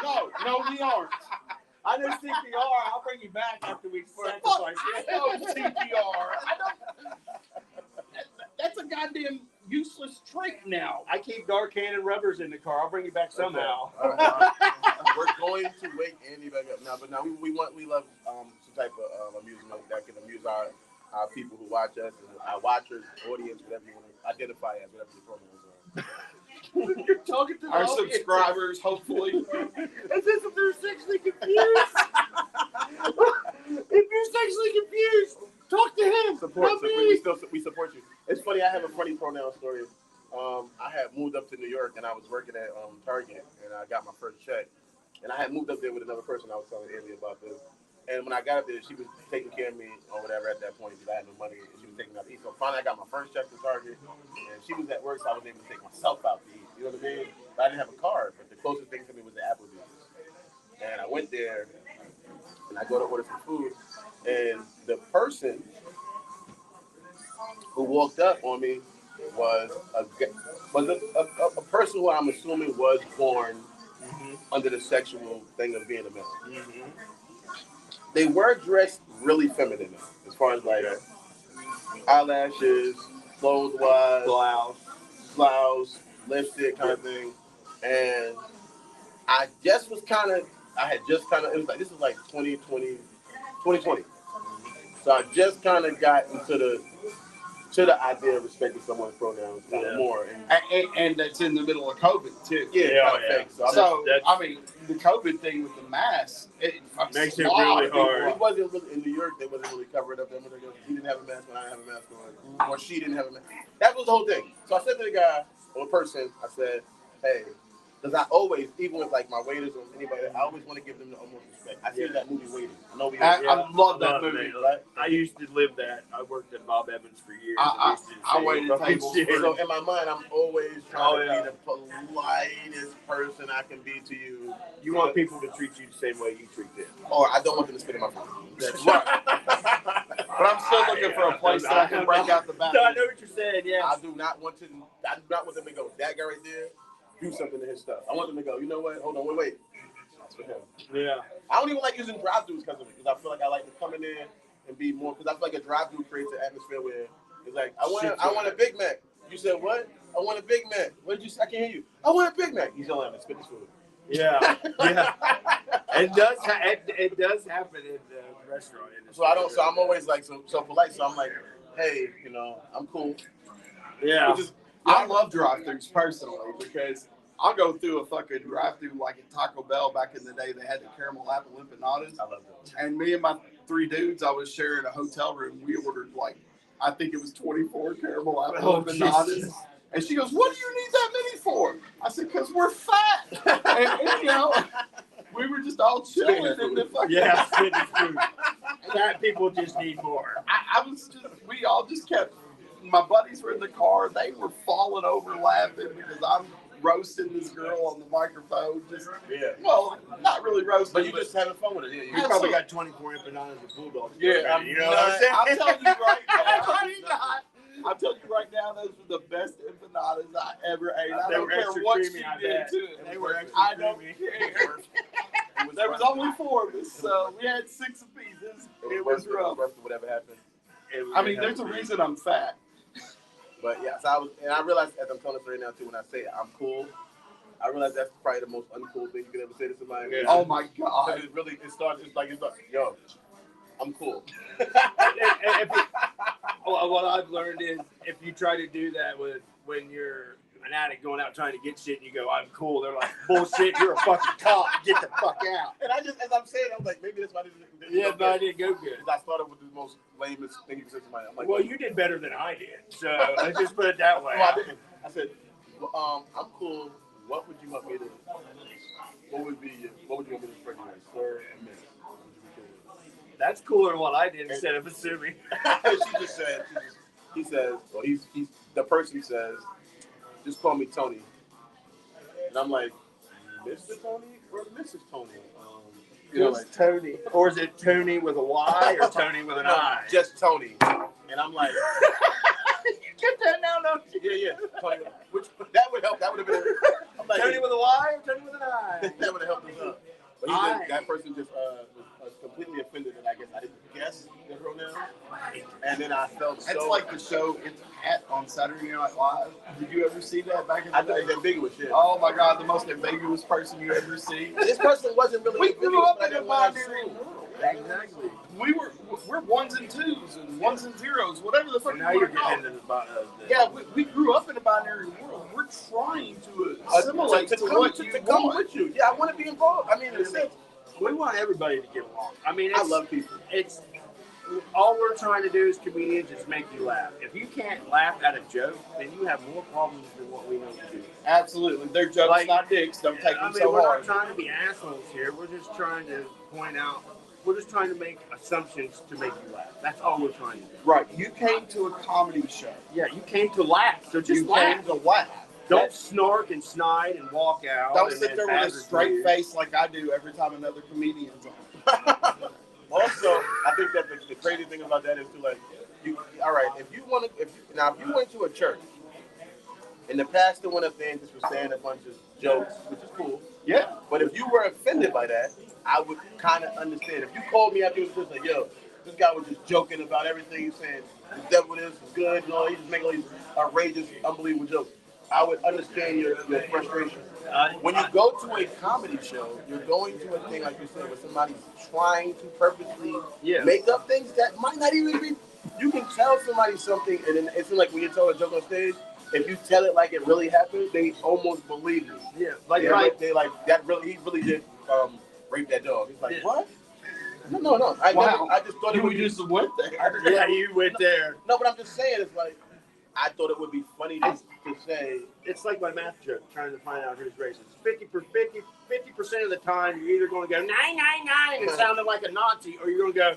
No, we aren't. I know CPR. I'll bring you back after we sacrifice I know CPR. That's a goddamn useless trait now. I keep dark cannon rubbers in the car. I'll bring you back somehow. We're going to wake Andy back up now, but now we love some type of amusement that can amuse our people who watch us and our watchers, audience, whatever you want to identify as, whatever your pronouns are. You're talking to our subscribers, hopefully. As if they're sexually confused. If you're sexually confused, talk to him. We support you. It's funny. I have a funny pronoun story. I had moved up to New York and I was working at Target and I got my first check. And I had moved up there with another person. I was telling Andy about this. And when I got up there, she was taking care of me or whatever at that point because I had no money. And she was taking me out to eat. So finally, I got my first check from Target. And she was at work, so I was able to take myself out to eat. You know what I mean? But I didn't have a card. But the closest thing to me was the Applebee's. And I went there, and I go to order some food. And the person who walked up on me was a person who I'm assuming was born under the sexual thing of being a male. Mm-hmm. They were dressed really feminine though, as far as like eyelashes, clothes-wise, blouse, lipstick kind of thing. And I just was kind of, it was like, this is like 2020. So I just kind of got into the idea of respecting someone's pronouns kind of more. And that's in the middle of COVID, too. Yeah. So, I mean, the COVID thing with the mask, it makes it really hard. It wasn't really, in New York, they wasn't really covered up. He didn't have a mask when I didn't have a mask on. Or she didn't have a mask. That was the whole thing. So I said to the guy, or person, I said, hey, because I always, even with like my waiters or anybody, I always want to give them the utmost respect. I see that movie Waiting. I love that movie. Right? I used to live that. I worked at Bob Evans for years. I waited tables. So in my mind, I'm always trying to be the politest person I can be to you. You want people to treat you the same way you treat them. Or I don't want them to spit in my food. That's right. But I'm still looking for a place that I can break out the bathroom. I know what you're saying, yeah. I do not want them to go, that guy right there, do something to his stuff. I want them to go, you know what? Hold on, wait. That's for him. Yeah. I don't even like using drive-thrus because of it, because I feel like I like to come in there and be more, because I feel like a drive-thru creates an atmosphere where it's like, I want a Big Mac. You said what? I want a Big Mac. What did you say? I can't hear you. I want a Big Mac. He's yelling at me, spit his food. Yeah. It does happen in the restaurant industry. So I'm always like so polite. So I'm like, hey, I'm cool. Yeah. I love drive-thrus personally because I'll go through a fucking drive-thru like at Taco Bell back in the day. They had the caramel apple empanadas. I love that. And me and my 3 dudes, I was sharing a hotel room. We ordered I think it was 24 caramel apple empanadas. Jesus. And she goes, "What do you need that many for?" I said, "Because we're fat." and we were just all chilling in the fucking food. Fat people just need more. We all just kept. My buddies were in the car. They were falling over laughing because I'm roasting this girl on the microphone. Well, not really roasting. But you just having fun with it. Yeah, you probably got 24 empanadas with bulldogs. Yeah, you know what I'm saying? I'm telling you right now. I'm telling you right now, those were the best empanadas I ever ate. I don't care what she did to it. They were extra I don't creamy. care. There was only 4 of us, so we had 6 apiece. It was rough. Whatever happened. I mean, there's a reason I'm fat. But yeah, so I realized as I'm telling this right now too, when I say I'm cool, I realized that's probably the most uncool thing you could ever say to somebody. Yeah. Oh my Because God. it starts, yo, I'm cool. What I've learned is if you try to do that when you're an addict going out trying to get shit and you go, I'm cool, they're like, bullshit, you're a fucking cop, get the fuck out. And I just, as I'm saying, I'm like, maybe that's why this Yeah, but I didn't go good. I started with the most lamest thing you could say to somebody. I'm like, Well, you did better than I did, so let's just put it that way. well, I didn't. I said, well, I'm cool. What would you want me to? What would you want me to refer to as, sir and miss? That's cooler than what I did instead of assuming. She just said, he says, well, he's the person says, just call me Tony. And I'm like, Mr. Tony or Mrs. Tony? Just Tony. Or is it Tony with a Y or Tony with an I? Just Tony. And I'm like, you get that now, don't you? yeah. Tony, that would help. That would have been. I'm like, Tony with a Y or Tony with an I? That would have helped us out. But that person just was completely offended that I guess I didn't guess the pronoun. And then I felt so. It's like the show It's a Hat on Saturday Night Live. Did you ever see that back in the I day? thought it was ambiguous, yeah. Oh my God, the most ambiguous person you ever see. This person wasn't really We grew ambiguous, up but in I a didn't want to binary assume. world. Exactly. We're ones and twos and ones and zeros, whatever the fuck And you now you're want to call getting it. into the bottom of the... Yeah, we grew up in a binary world. We're trying to assimilate to what you come want. with you. Yeah, I want to be involved. I mean, in a sense, We want everybody to get along. I mean, I love people. It's all we're trying to do as comedians is make you laugh. If you can't laugh at a joke, then you have more problems than what we know to do. Absolutely. They're jokes, Like, not dicks. Don't take them so we're hard. not trying to be assholes here. We're just trying to point out. We're just trying to make assumptions to make you laugh. That's all we're trying to do. Right. You came to a comedy show. Yeah, you came to laugh, so just You laugh. came to laugh. Don't snark and snide and walk out. Don't and sit there with a straight face like I do every time another comedian's on. Also, I think that the crazy thing about that is too, like, all right, if you went to a church and the pastor went up there and just was saying a bunch of jokes, which is cool. Yeah. But if you were offended by that, I would kind of understand. If you called me after it was like, yo, this guy was just joking about everything, saying the devil is good, you know, he's just making all these outrageous, unbelievable jokes, I would understand your frustration. When you go to a comedy show, you're going to a thing, like you said, where somebody's trying to purposely make up things that might not even be. You can tell somebody something, and then it's like when you tell a joke on stage, if you tell it like it really happened, they almost believe you. Yeah, they like that. Really, he really did rape that dog. He's like, what? No. I just thought it would just went there. Yeah, you went there. No, but I'm just saying, it's like, I thought it would be funny to say. It's like my math joke, trying to find out who's racist. 50% of the time, you're either going to go 999 and sounding like a Nazi, or you're going to go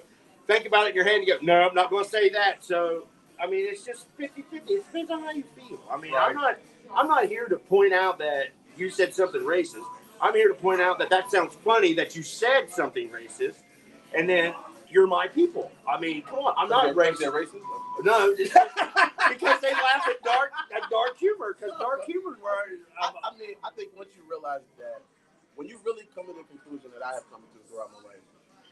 think about it in your head and go, no, I'm not going to say that. So, I mean, it's just 50-50. It depends on how you feel. I mean, right. I'm not here to point out that you said something racist. I'm here to point out that sounds funny that you said something racist, and then you're my people. I mean, come on, I'm not racist. They're racist? No, it's just because they laugh at dark humor. Because dark humor. I mean, I think once you realize that, when you really come to the conclusion that I have come to throughout my life,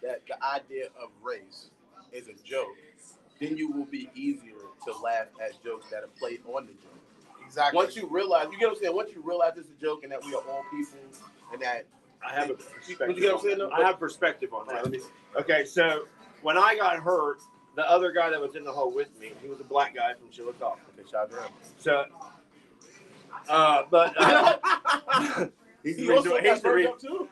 that the idea of race is a joke, then you will be easier to laugh at jokes that are played on the joke. Exactly. Once you realize, you get what I'm saying? Once you realize it's a joke and that we are all people and that I have a perspective. You get what I'm saying? I have perspective on that. Okay, so when I got hurt, the other guy that was in the hole with me, he was a black guy from Chillicothe. Okay, shout out. So, he's He also got burned up too.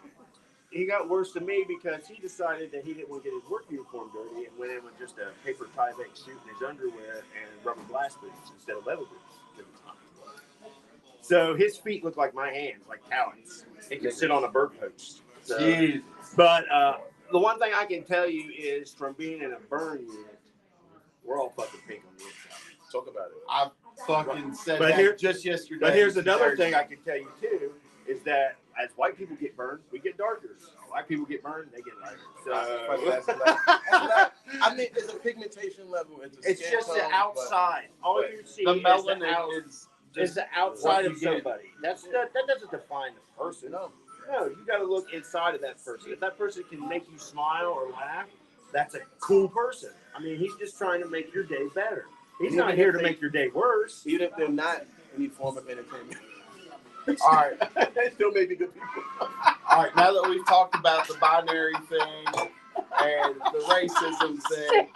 He got worse than me because he decided that he didn't want to get his work uniform dirty and went in with just a paper Tyvek suit and his underwear and rubber glass boots instead of leather boots. So his feet look like my hands, like talons. He can sit on a bird post. So, but the one thing I can tell you is from being in a burn unit, we're all fucking pink on the inside. Talk about it. I fucking said But that just yesterday. But here's another thing I can tell you too, is that as white people get burned, we get darker. Black people get burned, they get lighter. So, I mean, it's a pigmentation level. It's just the outside. All you see the is melanin is the outside of what you get. somebody. That doesn't define the person. No, you got to look inside of that person. If that person can make you smile or laugh, that's a cool person. I mean, he's just trying to make your day better. He's not here to make your day worse. Even if they're not any form of entertainment. All right. They still may be good people. All right, now that we've talked about the binary thing and the racism thing,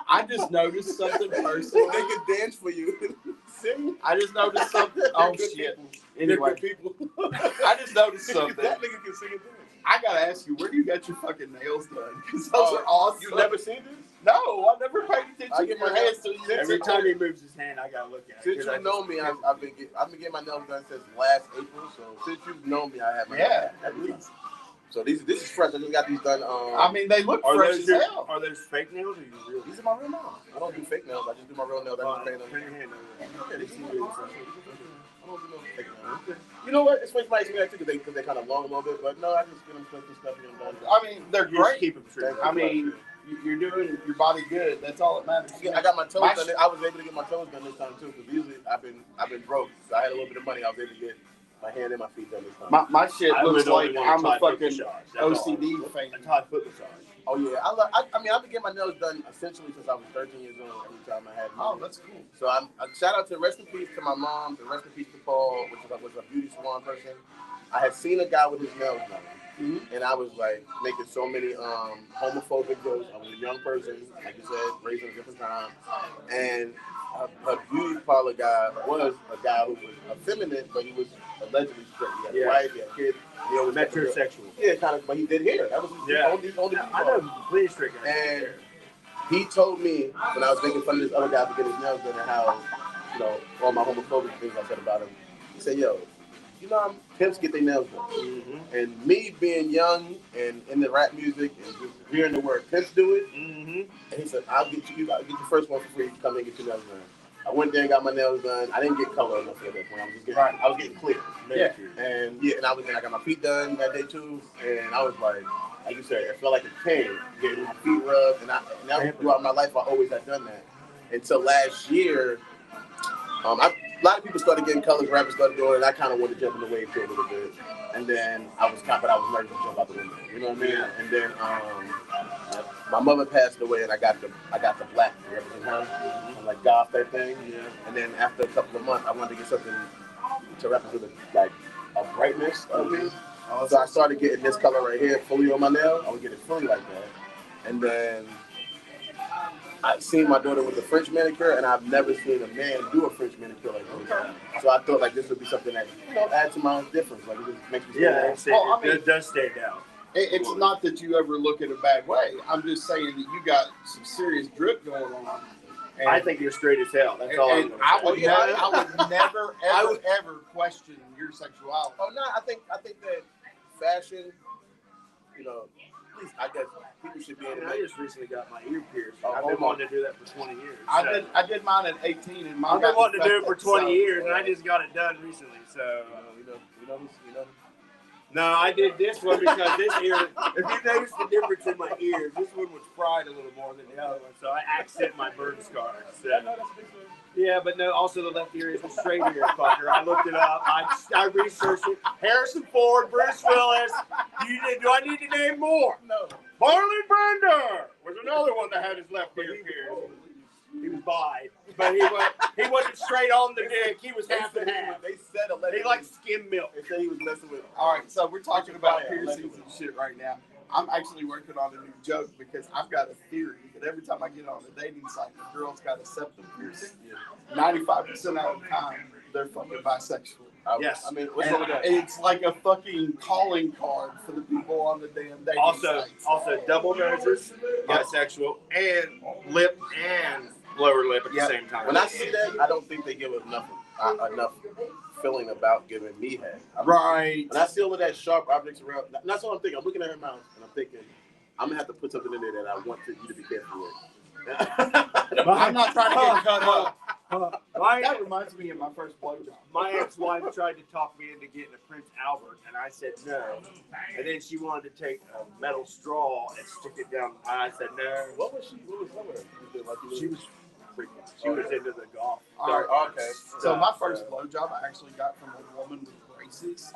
I just noticed something personally. They can dance for you. Sing. I just noticed something. They're Oh, good shit. people. Anyway, They're good people. I just noticed something. That nigga can sing and dance. I gotta ask you, where do you get your fucking nails done? Because those are awesome. You never seen this? No, I never paid attention I to get your my hands. nails- Every time he moves his hand, I gotta look at it. Since you've known me, I've been getting my nails done since last April. So since you've known me, I have my nails done every time. So this is fresh. I just got these done. I mean, they look Are fresh those as hell. Are those fake nails or you real? These are my real nails. I don't do fake nails. I just do my real nails. I just paint them. Turn your hand over. Yeah, they seem really fresh. I don't do no fake nails. You know what? It's funny somebody ask me that too because they're kind of long a little bit. But no, I just get them clipped and stuff. Get them done. I mean, they're You just great. keep them straight. I mean, you're doing your body good. That's all that matters. I got my toes done. I was able to get my toes done this time too because usually I've been broke. So I had a little bit of money. I was able to get my hand and my feet done this time. My shit looks like I'm a fucking OCD fan. A Todd foot massage. Oh yeah, I mean I've been getting my nails done essentially since I was 13 years old. Every time I had. Oh, that's cool. So I shout out to rest in peace to my mom, and rest in peace to Paul, which was a beauty salon person. I had seen a guy with his nails done, and I was like making so many homophobic jokes. I was a young person, like you said, raised in a different time, and her beauty parlor guy was a guy who was effeminate, but he was allegedly straight. He had a wife, he had kids. He always Metrosexual. Yeah, kind of, but he did hair. That was his only beauty I parlor. know, completely straight guy. And he told me when I was making fun of this other guy for getting his nails done and how, you know, all my homophobic things I said about him. He said, yo, you know how pimps get their nails done. Mm-hmm. And me being young and in the rap music and just hearing the word pimps do it, and he said, I'll get your first one for free. Come in and get your nails done. I went there and got my nails done. I didn't get color enough at that point. I was getting clear. Yeah. And I got my feet done that day too. And I was like you said, it felt like a king getting my feet rubbed. And now throughout my life, I always had done that. Until last year, a lot of people started getting colors, rappers started doing it, and I kind of wanted to jump in the wave too a little bit. And then I was nervous to jump out the window. You know what I mean? Yeah. And then my mother passed away, and I got the black to represent her, like goth that thing. Yeah. And then after a couple of months, I wanted to get something to represent like a brightness of me. So I started getting this color right here fully on my nail. I would get it fully like that, and then I've seen my daughter with a French manicure, and I've never seen a man do a French manicure like this. So I thought like this would be something that adds to my difference. Like it just makes me it does stand out. It's not that you ever look at a bad way. I'm just saying that you got some serious drip going on. And I think you're straight as hell. That's all I'm going to say. I would never, ever question your sexuality. Oh no, I think that fashion, you know, at least I guess people should be able to. I just recently got my ear pierced. I've been wanting to do that for 20 years. I did mine at 18, and I've been wanting to do it for 20 years, and I just got it done recently. So you know. No, I did this one because this ear. If you notice the difference in my ears, this one was fried a little more than the other one, so I accent my burn scars. So. Yeah, but no. Also, the left ear is a straight ear, fucker. I looked it up. I researched it. Harrison Ford, Bruce Willis. Do I need to name more? No. Marlon Brando was another one that had his left ear pierced. He was bi, but he wasn't straight on the dick. He was half and half. They said allegedly. He liked skim milk. They said he was messing with. All right, so we're talking about piercings and shit right now. I'm actually working on a new joke because I've got a theory that every time I get on a dating site, the girl's got a septum piercing. 95% of the time, they're fucking bisexual. Yes. I mean, what's wrong with that? It's like a fucking calling card for the people on the damn dating sites. Also, double noses, bisexual, and lip and lower lip at the same time. When I see that, I don't think they give enough feeling about giving me head. Right. When I see all of that sharp objects around, that's what I'm thinking. I'm looking at her mouth, and I'm thinking, I'm gonna have to put something in there that I want you to be careful with. I'm not trying to get cut up. That That reminds me of my first blowjob. My ex-wife tried to talk me into getting a Prince Albert, and I said no. And then she wanted to take a metal straw and stick it down. And I said no. What was her? She was freaking. She was into the golf. Okay. So my first blowjob I actually got from a woman with braces.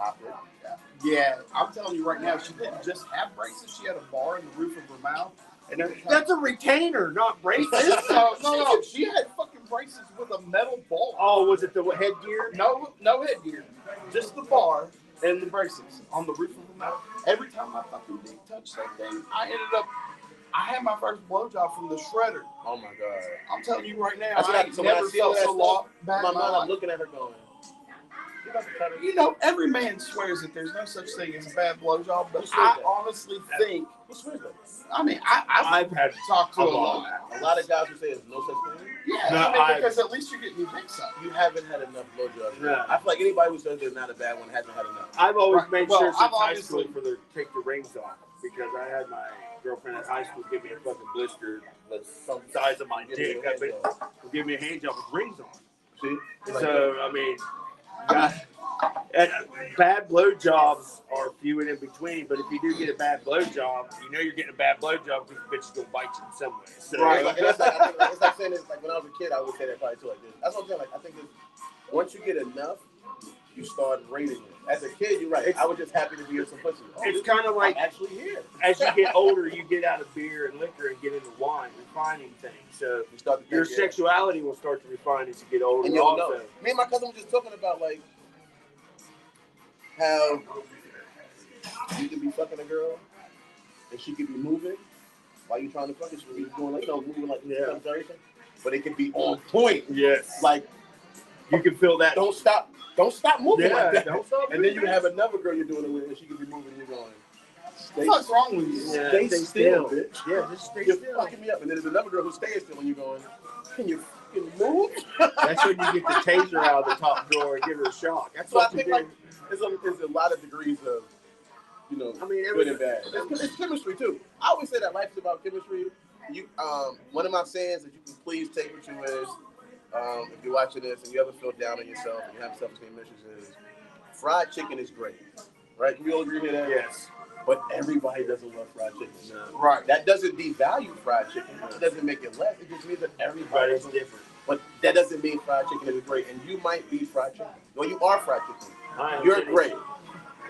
Yeah, I'm telling you right now, she didn't just have braces. She had a bar in the roof of her mouth. And that's a retainer, not braces. No, she had fucking braces with a metal ball. Oh, was it the headgear? No headgear, just the bar and the braces on the roof of the mouth. Every time my fucking dick touched that thing, I had my first blowjob from the shredder. Oh my god! I'm telling you right now, That's what I I ain't so when I never see all felt that so stuff, bad in my in my mind, I'm life. looking at her going, "You about to cut it?" You know, every man swears that there's no such thing as a bad blowjob, but Who swears I that? honestly think. Who swears that? I mean, I've had talked to a a lot. lot. A lot of guys who say there's no such thing. Yeah, No, I mean, because at least you're getting your dick sucked. You haven't had enough blowjobs. No. I feel like anybody who says there's not a bad one hasn't had enough. I've always Right. made Well, sure since I've high school obviously- for the take the rings off because I had my girlfriend in high school give me a fucking blister the size of my dick. Give me a hand job with rings on. See? So I mean, and bad blowjobs are few and in between. But if you do get a bad blowjob, you know you're getting a bad blowjob because the bitch is gonna bite you in some way. So, Right. It's like saying this. Like when I was a kid, I would say that probably too. Like this. That's what I'm saying. Like I think once you get enough, you start rating it. As a kid, you're right. I was just happy to be in some pussy. It's kind of like I'm actually here. as you get older, you get out of beer and liquor and get into wine, refining things. So You start to your think, yeah. sexuality will start to refine as you get older. And you'll also. know. Me and my cousin were just talking about like how you can be fucking a girl and she could be moving while you're trying to fuck her. She could be doing like moving like everything, but it can be on point. Yes. Like You can feel that. don't stop moving like that. Don't stop And then you have another girl you're doing it with, and she can be moving. You're going, What the fuck's wrong with you? Yeah, stay still, bitch. Yeah, just stay You're still. fucking me up. And then there's another girl who's staying still, and you're going, can you move? That's when you get the taser out of the top drawer and give her a shock. That's So I what you think do. like there's a lot of degrees of, I mean, good and bad. It's chemistry too. I always say that life is about chemistry. One of my sayings that you can please take with you is, if you're watching this and you ever feel down on yourself and you have self-esteem issues, is fried chicken is great, right? Can we all agree with that? Yes. But everybody doesn't love fried chicken. No. Right. That doesn't devalue fried chicken. It doesn't make it less. It just means that everybody Everybody's different. But that doesn't mean fried chicken is great. And you might be fried chicken. Well, you are fried chicken. You're great,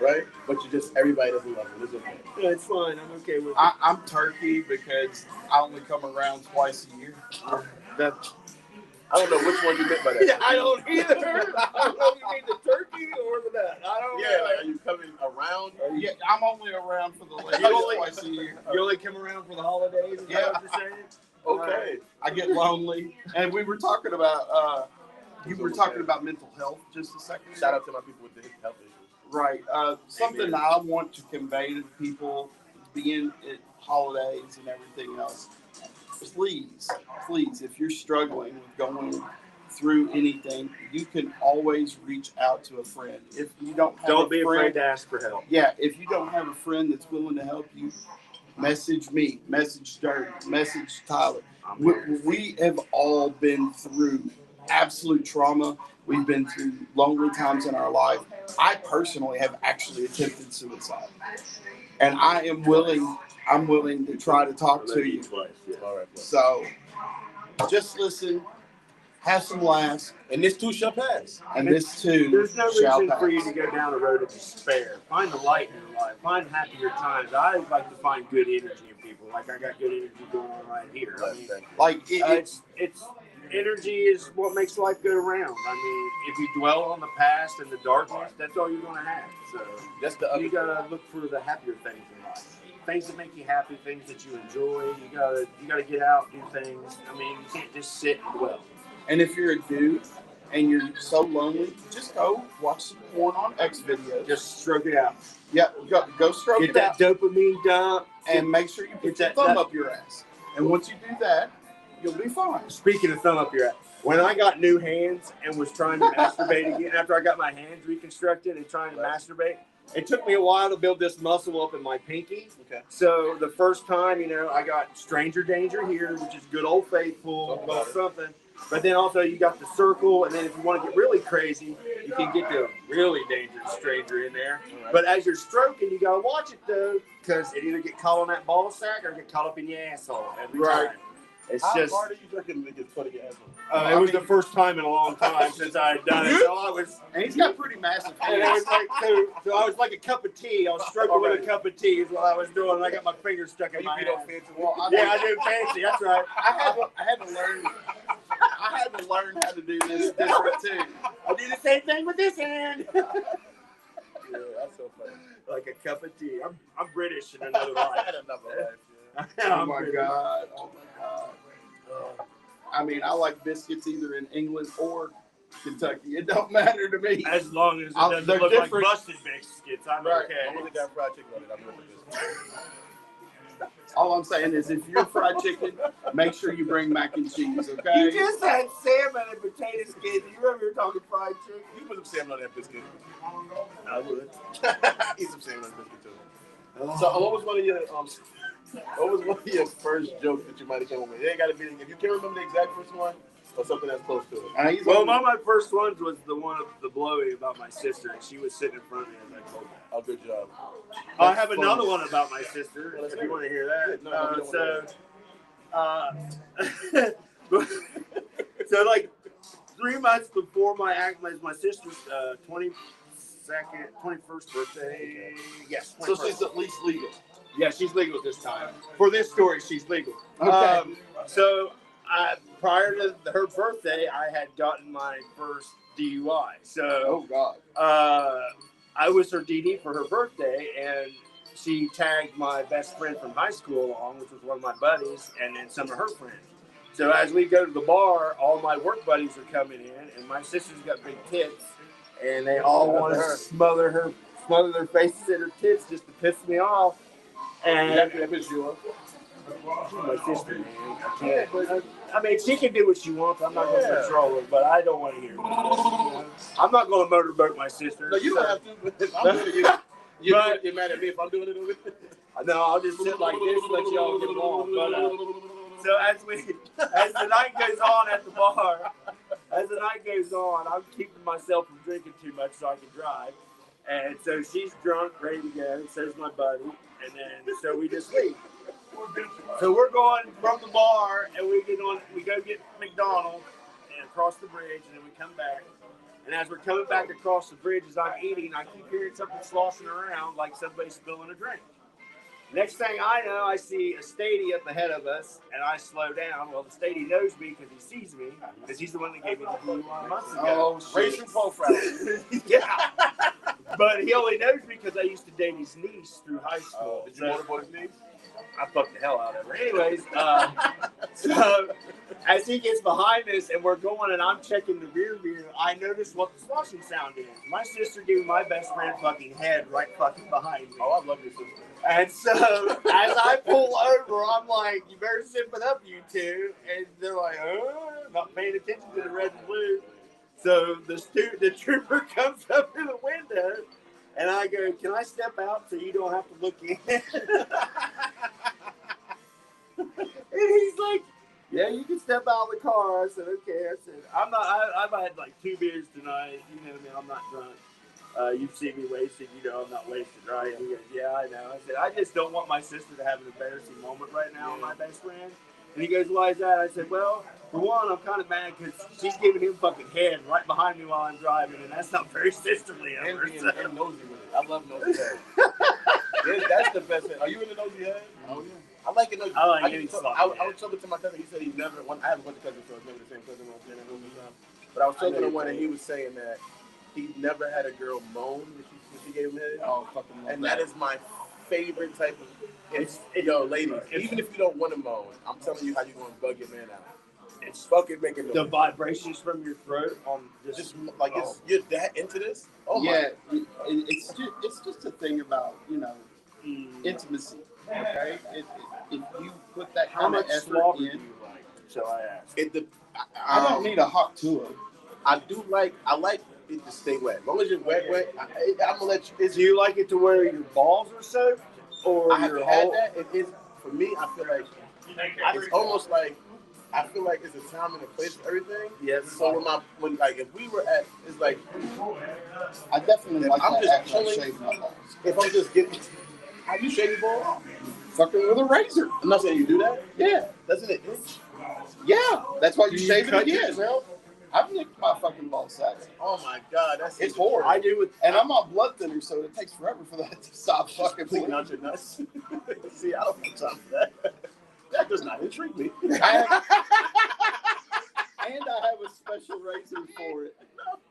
right? But everybody doesn't love it. It's okay. Yeah, it's fine. I'm okay with it. I'm turkey because I only come around twice a year. I don't know which one you meant by that. Yeah, I don't either. I don't know if you mean the turkey or the nut. I don't know. Like, are you coming around? Yeah, I'm only around for the ladies twice a year. You only come around for the holidays? Is that what you're saying? Okay. I get lonely, and we were talking about you were talking about mental health just a second ago. Shout out to my people with the health issues. Right. Something I want to convey to people, being at holidays and everything else. Please, if you're struggling with going through anything, you can always reach out to a friend. If you don't be afraid to ask for help. Yeah, if you don't have a friend that's willing to help you, message me, message Dirk, message Tyler. We have all been through absolute trauma. We've been through lonely times in our life. I personally have actually attempted suicide, and I'm willing to try to talk to you. All right. So just listen, have some laughs, And this too shall pass. and this too There's no shall reason pass. for you to go down the road of despair. Find the light in your life. Find happier times. I like to find good energy in people. Like I got good energy going on right here. I mean, Like it's energy is what makes life go round. I mean, if you dwell on the past and the darkness, that's all you're gonna have. So That's the other you gotta look for the happier things in life. Things that make you happy, things that you enjoy. You gotta get out, do things. I mean, you can't just sit and dwell. And if you're a dude and you're so lonely, just go watch some porn on X videos. Just stroke it out. Yeah, go stroke Get it that out dopamine dump. and make sure you put your thumb up your ass. And once you do that, you'll be fine. Speaking of thumb up your ass, when I got new hands and was trying to masturbate again, after I got my hands reconstructed and trying to masturbate, it took me a while to build this muscle up in my pinky. Okay. So the first time, I got stranger danger here, which is good old faithful, well, something. But then also you got the circle, and then if you want to get really crazy, you can get the really dangerous stranger in there. Right. But as you're stroking, you gotta watch it though, because it either get caught on that ball sack or get caught up in your asshole every time. It's How just. hard are you looking to get put in your asshole? It was the first time in a long time since I had done it. So I was. And he's got pretty massive And it hands. was like, so I was like a cup of tea. I was stroking with a cup of tea is what I was doing. And I got my fingers stuck in my You don't ass. fancy Well, Yeah, I do fancy. That's right. I had to learn. I had to learn how to do this different too. I do the same thing with this hand. Yeah, that's so funny. Like a cup of tea. I'm British in another I life. had another life. Oh my god. Oh my god. I mean, I like biscuits either in England or Kentucky. It don't matter to me. As long as it they're doesn't look like different. busted biscuits, I'm Right. okay. I'm gonna got fried chicken on it. I'm looking at this. All I'm saying is, if you're fried chicken, make sure you bring mac and cheese. Okay. You just had salmon and potato skins. You remember you were talking fried chicken? You put some salmon on that biscuit. I would. Eat some salmon on that biscuit too. So, what was one of your first jokes that you might have come up with? It ain't gotta be. If you can't remember the exact first one, or something that's close to it. Well, one of my first ones was the one of the blowy about my sister, and she was sitting in front of me as I told her. Oh, good job. I have another one about my sister, if you want to hear that. So like 3 months before my sister's 21st birthday. Yes. 21st. So she's at least legal. Yeah, she's legal this time. For this story, she's legal. Okay. So prior to her birthday, I had gotten my first DUI. So Oh god. I was her DD for her birthday, and she tagged my best friend from high school along, which was one of my buddies, and then some of her friends. So as we go to the bar, all my work buddies are coming in, and my sister's got big tits, and they all want to smother their faces at her tits just to piss me off. And That pissed you off? she's my sister, man. I can't. I mean, she can do what she wants. I'm not going to control her, but I don't want to hear it. I'm not going to motorboat my sister. No, you don't have to. But if I'm doing it, you're mad at me if I'm doing it over there? No, I'll just sit like this and let y'all get along. But so as the night goes on at the bar, I'm keeping myself from drinking too much so I can drive. And so she's drunk, ready to go. So's my buddy, and then so we just leave. So we're going from the bar, and we go get McDonald's and across the bridge, and then we come back. And as we're coming back across the bridge, as I'm eating, I keep hearing something sloshing around like somebody's spilling a drink. Next thing I know, I see a Stady up ahead of us, and I slow down. Well, the Stady knows me because he sees me, because he's the one that gave me the DUI months ago. Oh, Racial profiling. Yeah. But he only knows me because I used to date his niece through high school. Did you motorboat his niece? I fucked the hell out of her. Anyways, so as he gets behind us and we're going and I'm checking the rear view, I notice what the sloshing sound is. My sister gave my best friend fucking head right fucking behind me. Oh, I love your sister. And so as I pull over, I'm like, you better zip it up, you two. And they're like, not paying attention to the red and blue. So the trooper comes up to the window, and I go, can I step out so you don't have to look in? And he's like, yeah, you can step out of the car. I said, okay. I said, I've had like 2 beers tonight. You know me, I'm not drunk. You see me wasted, I'm not wasted, right? He goes, yeah, I know. I said, I just don't want my sister to have an embarrassing moment right now with my best friend. And he goes, why is that? I said, well, for one, I'm kind of mad because she's giving him fucking head right behind me while I'm driving, and that's not very sisterly of her. And nosy with it. I love nosy head. That's the best head. Are you in the nosy head? Oh yeah. I like it nosy. I like any sloppy I head. was talking to my cousin. He said he never. I have a bunch of cousins, so it's never the same cousin. But I was talking to one, and he was saying that he never had a girl moan when she gave him head. Oh, fucking love And that is my favorite type of. Ladies, even if you don't want to moan, I'm telling you how you're going to bug your man out. It's fucking making The vibrations from your throat on just like you're that into this. Oh yeah, my. it's just a thing about intimacy. Okay, if you put that how kind much of effort slobber do in, you like? So I asked. I don't need a hot tour. I like it to stay wet. As long as you're wet, I'm gonna let you. Do you like it to where your balls are soaked, or I haven't your had whole? that. It is for me. I feel like it's almost like I feel like it's a time and a place for everything. Yes. So when if we were at, it's like I definitely like I'm that just after I chilling. shave my balls. If I'm just getting, how you shave your balls? Fucking with a razor. I'm not saying you do that. Yeah. Doesn't it itch? Yeah. That's why you Do you shave it cut again. yourself? I've nicked my fucking ball sacks. Oh my god, It's horrible. I do with. And I'm on blood thinner, so it takes forever for that to stop fucking cleaning bleeding. out your nuts. See, I don't have time for that. That does not intrigue me. And I have a special razor for it.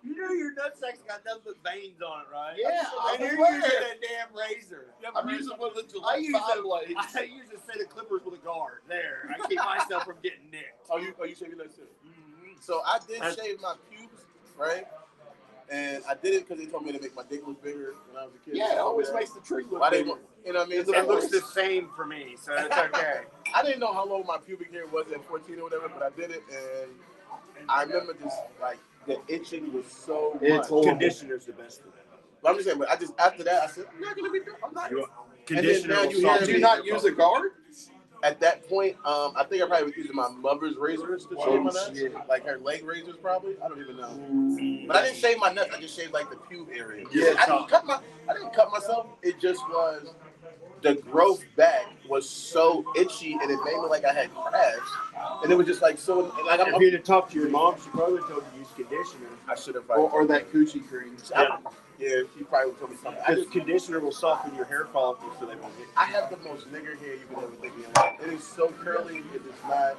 You know your nutsack's got nothing but veins on it, right? Yeah, and I'm you're aware. using that damn razor. I'm using one of the I Gillette use file blades. I use a set of clippers with a guard. There, I keep myself from getting nicked. Oh, you shave your legs too? Mm-hmm. So I did shave my pubes, right? And I did it because they told me to make my dick look bigger when I was a kid. Yeah, it always makes the tree look Why they bigger. want, you know what I mean? It looks the same for me, so it's okay. I didn't know how long my pubic hair was at 14 or whatever, but I did it, and I remember just like the itching was so much. Conditioner's the best for that. But I'm just saying, but I just after that I said I'm not gonna be doing. I'm not. Conditioner now will you solve hear Did me. you not use a guard? At that point, I think I probably was using my mother's razors to shave my nuts, shit. like her leg razors, probably. I don't even know. But I didn't shave my nuts. I just shaved like the pube area. Yeah, I didn't cut myself. It just was the growth back was so itchy, and it made me like I had crabs, and it was just like so. Like If you'd have talked to your mom, she probably told you to use conditioner. I should have Or that coochie cream. Yeah, she probably told me something. Because conditioner will soften your hair follicles so they won't hit. I have the most nigger hair you could ever think of in life. It is so curly. It is not.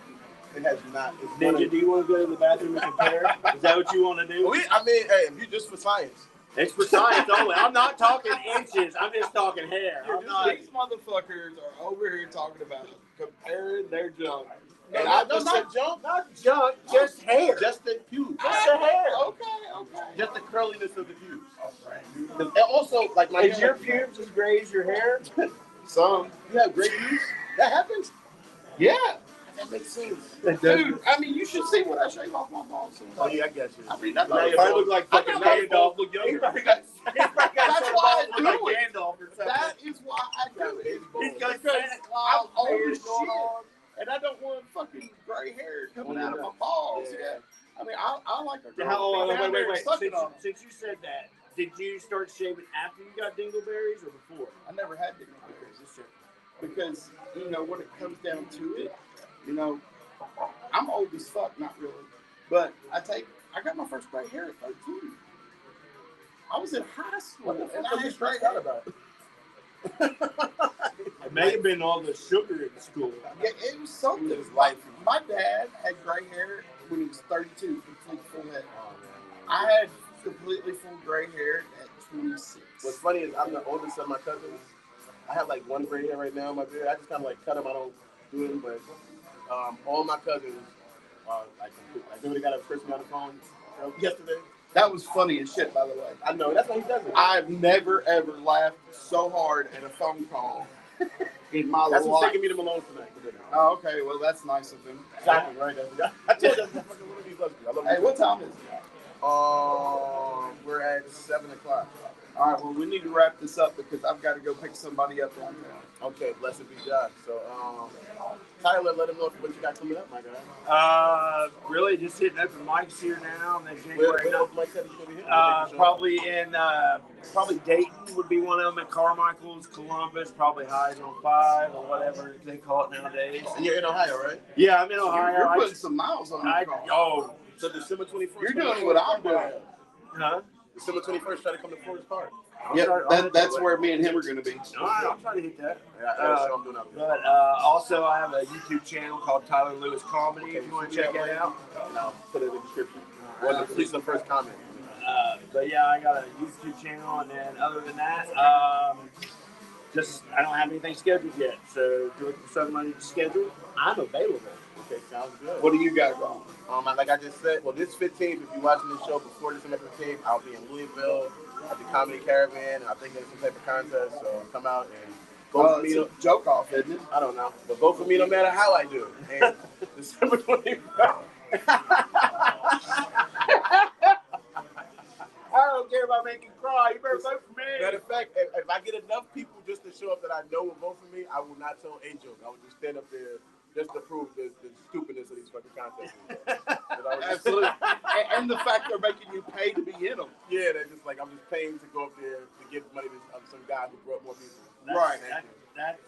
It has not. It's Ninja, do you want to go to the bathroom and compare? Is that what you want to do? I mean, hey, if you just for science. It's for science only. I'm not talking inches. I'm just talking hair. These motherfuckers are over here talking about comparing their junk. And I just said junk, not junk, just hair. just the pubes, Just the hair. Okay. just the curliness of the pubes. And also, like my Is hair, your pubes as gray as your hair? Some. you have great pubes. That happens. Yeah. That makes sense. Dude, I mean, you should see what I shave off my balls. Oh yeah, I got you. I mean, that's Now If I look like fucking Gandalf, look He younger. probably got That's why I do like it. Gandalf or something. That is why I do it. He's got Because Santa Claus I'm old beard as going shit, on. and I don't want fucking gray hair coming out of my balls. Yeah. I mean, I like a girl. How, to be down there wait. sucking on 'em. Since you said that, did you start shaving after you got dingleberries or before? I never had dingleberries because when it comes down to it, I'm old as fuck, not really, but I got my first gray hair at 13. I was in high school and I had gray hair. about it? It may have been all the sugar in school. Yeah, it was something. It was life. My dad had gray hair when he was 32, complete full head. Oh, man. I had completely full gray hair at 26. What's funny is I'm the oldest of my cousins. I have like one gray hair right now in my beard. I just kind of like cut them. I don't do them, but all my cousins are like complete. Like they already got a person on the phone yesterday. That was funny as shit, by the way. I know that's why he does it. I've never ever laughed so hard at a phone call in my That's what's life. taking me to Malone tonight. Oh, okay. Well, that's nice of him. Exactly right. I told you that's fucking one of these loves me. I love Hey, you. what time is it? We're at 7:00. All right. Well, we need to wrap this up because I've got to go pick somebody up downtown. Okay, blessed be God. So, Tyler, let him know what you got coming up, my guy. Really just hitting open mics here now, and then January. Where open mic set is gonna be hitting? Probably in probably Dayton would be one of them. At Carmichael's, Columbus, probably Highs on 5 or whatever they call it nowadays. And you're in Ohio, right? Yeah, I'm in Ohio. You're putting some miles on the car. So December 21st. You're doing what I'm doing. Huh? December 21st, try to come to Forest Park. Yeah, that's where me and him are going to be. All right, I'll try to hit that. Yeah, that's what I'm doing out there. But also, I have a YouTube channel called Tyler Lewis Comedy. If you want to check that out. And I'll put it in the description. Well, at least the first comment. But yeah, I got a YouTube channel, and then other than that, just I don't have anything scheduled yet. So if you're looking for somebody to schedule, I'm available. Okay, sounds good. What do you got going? Like I just said, well, this 15th, if you're watching this show before December 15th, I'll be in Louisville at the Comedy Caravan. I think there's some type of contest, so come out and vote for me. It's a joke off, isn't it? I don't know, but vote for me no matter how I do. And December 21st. I don't care about making you cry. You better vote for me. Matter of fact, if I get enough people just to show up that I know will vote for me, I will not tell a joke. I will just stand up there just to prove the stupidness of these fucking contests. Absolutely. And the fact they're making you pay to be in them. Yeah, they're just like, I'm just paying to go up there to give money to some guy who brought more people. Right.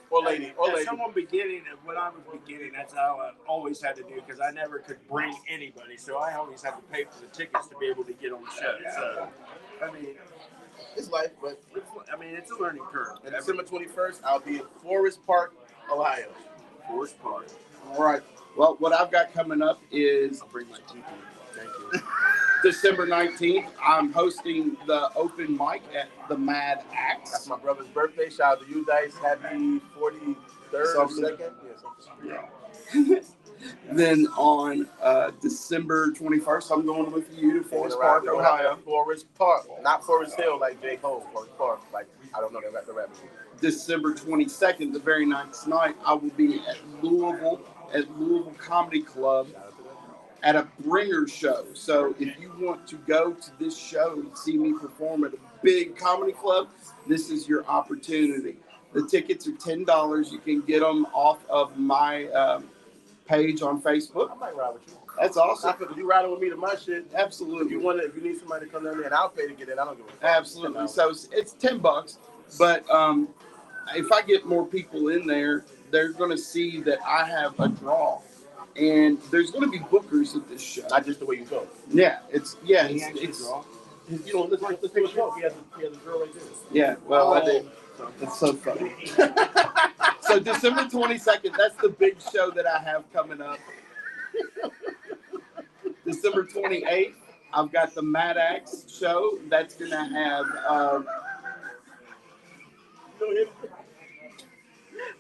Or lady. Someone beginning, when I was beginning, that's how I always had to do because I never could bring anybody. So I always had to pay for the tickets to be able to get on the show. So, I mean, it's life, but it's a learning curve. And December 21st, I'll be in Forest Park, Ohio. Forest Park. All right. Well, what I've got coming up is I'll bring my teeth in. Thank you. December 19th. I'm hosting the open mic at the Mad That's Axe. my brother's birthday. Shout out to you, Dice. Happy 43rd or Something. 2nd. Yeah, something. Yeah. Then on December 21st, I'm going with you to Forest Park, Ohio. Forest Park, not Forest Hill like J. Cole. Forest Park, like I don't know the rappers. December 22nd, the very next night, I will be at Louisville Comedy Club at a bringer show. So if you want to go to this show and see me perform at a big comedy club, this is your opportunity. The tickets are $10. You can get them off of my page on Facebook. I might ride with you. That's awesome. If you riding with me to my shit, Absolutely. If you need somebody to come down there and I'll pay to get in, I don't give a fuck. Absolutely. So it's $10, but if I get more people in there, they're going to see that I have a draw, and there's going to be bookers at this show. Not just the way you go. Yeah, it's You know, let's take a show. He has a girl right there. Yeah, well, I did. That's so funny. So December 22nd, that's the big show that I have coming up. December 28th, I've got the Mad Axe show. That's going to have...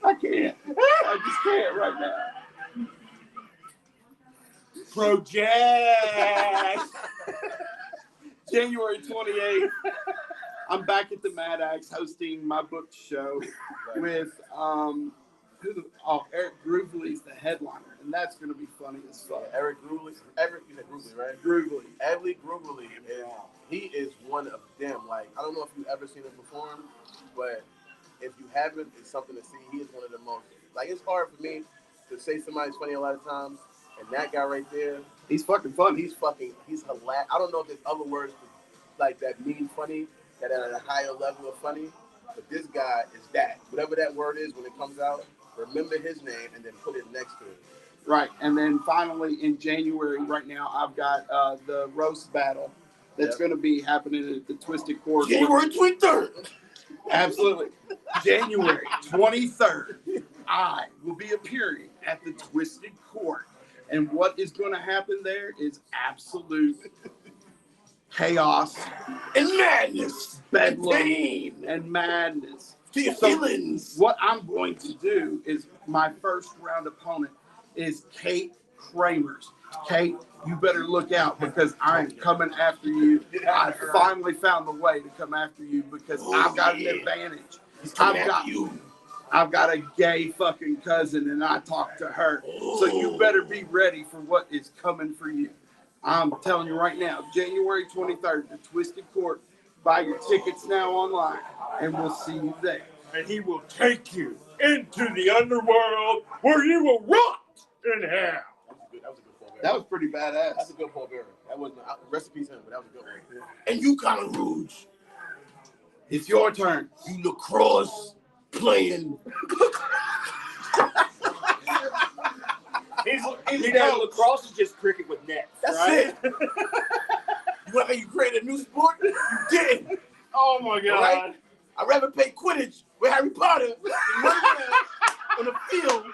I can't. I just can't right now. Project. January 28th, I'm back at the Mad Axe hosting my book show with Eric Groovely's the headliner, and that's going to be funny as fuck. Eric Groovely, you said Groovely, right? Groovely. Eric Groovely, he is one of them. Like, I don't know if you've ever seen him perform, but if you haven't, it's something to see. He is one of the most, like, it's hard for me to say somebody's funny a lot of times, and that guy right there, he's fucking funny. He's hilarious. I don't know if there's other words like that mean funny, that are at a higher level of funny, but this guy is that. Whatever that word is when it comes out, remember his name and then put it next to it. Right, and then finally in January, right now, I've got the roast battle that's going to be happening at the Twisted Court. January 23rd. Absolutely. January 23rd, I will be appearing at the Twisted Court. And what is going to happen there is absolute chaos and madness, bedlam and madness. To feelings. What I'm going to do is my first round opponent is Kate Kramers. Kate, you better look out because I'm coming after you. I finally found the way to come after you because I've got an advantage. I've got a gay fucking cousin and I talk to her. So you better be ready for what is coming for you. I'm telling you right now, January 23rd, the Twisted Court. Buy your tickets now online and we'll see you there. And he will take you into the underworld where you will rot in hell. That was a good Paul Bearer. That was pretty badass. That's a good Paul Bearer. That wasn't recipes him, but that was a good one. And you kind of rude. It's your turn. You lacrosse playing. Lacrosse is just cricket with nets. That's right? it. You created a new sport? You did. Oh my God. Right? I'd rather play Quidditch with Harry Potter than run around on the field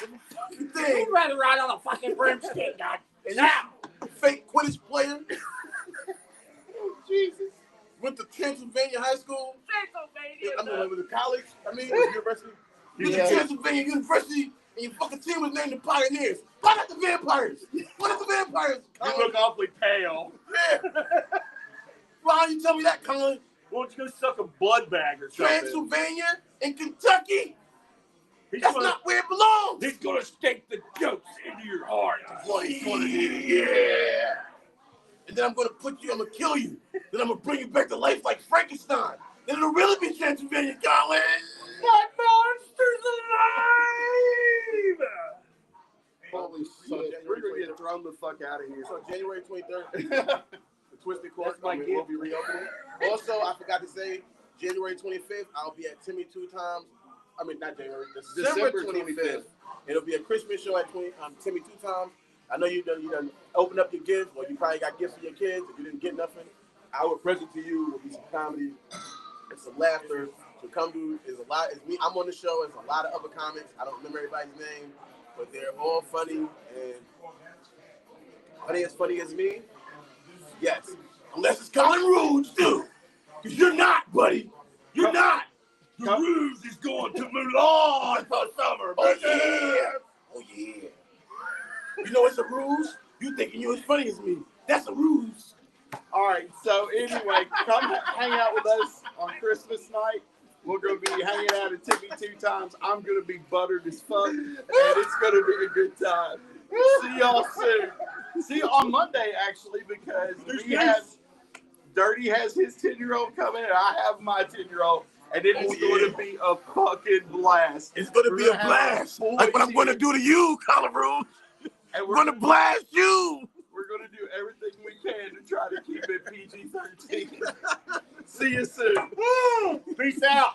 with a fucking thing. You'd rather ride on a fucking broomstick, God. And now, fake Quidditch player. Oh, Jesus. Went to Transylvania High School. I mean, with the college. I mean, with university. Went to Transylvania University, and your fucking team was named the Pioneers. Why not the Vampires? Why not the Vampires? Colin? You look awfully pale. Yeah. Why don't you tell me that, Colin? Why don't you go suck a blood bag or something? Transylvania and Kentucky? That's not where it belongs. He's going to stake the jokes into your heart. That's what he's going to do. Yeah. And then I'm going to kill you. Then I'm going to bring you back to life like Frankenstein. Then it'll really be Transylvania, Colin. My monster's alive! Holy shit. We're going to get thrown the fuck out of here. So January 23rd, the Twisted Court will be reopening. Also, I forgot to say, January 25th, I'll be at Timmy Two Times. I mean, not January, December 25th. It'll be a Christmas show at Timmy Two Times. I know you done opened up your gifts, or you probably got gifts for your kids. If you didn't get nothing, our present to you will be some comedy and some laughter. So come do, it's a lot. It's me. I'm on the show. It's a lot of other comics. I don't remember everybody's name. but they're all funny. And are they as funny as me? Yes. Unless it's Colin Rouge, too. Because you're not, buddy. You're not. The Rouge is going to Milan for summer. Oh, yeah. Oh, yeah. You know it's a ruse? You thinking you're as funny as me. That's a ruse. All right, so anyway, come hang out with us on Christmas night. We're going to be hanging out at Timmy 2 times. I'm going to be buttered as fuck, and it's going to be a good time. See y'all soon. See you on Monday, actually, because Dirty has his 10-year-old coming, and I have my 10-year-old. And it is going to be a fucking blast. It's going to be a blast. Like what I'm going to do to you, Colin Rouge. And we're going to blast you. We're going to do everything we can to try to keep it PG-13. See you soon. Peace out.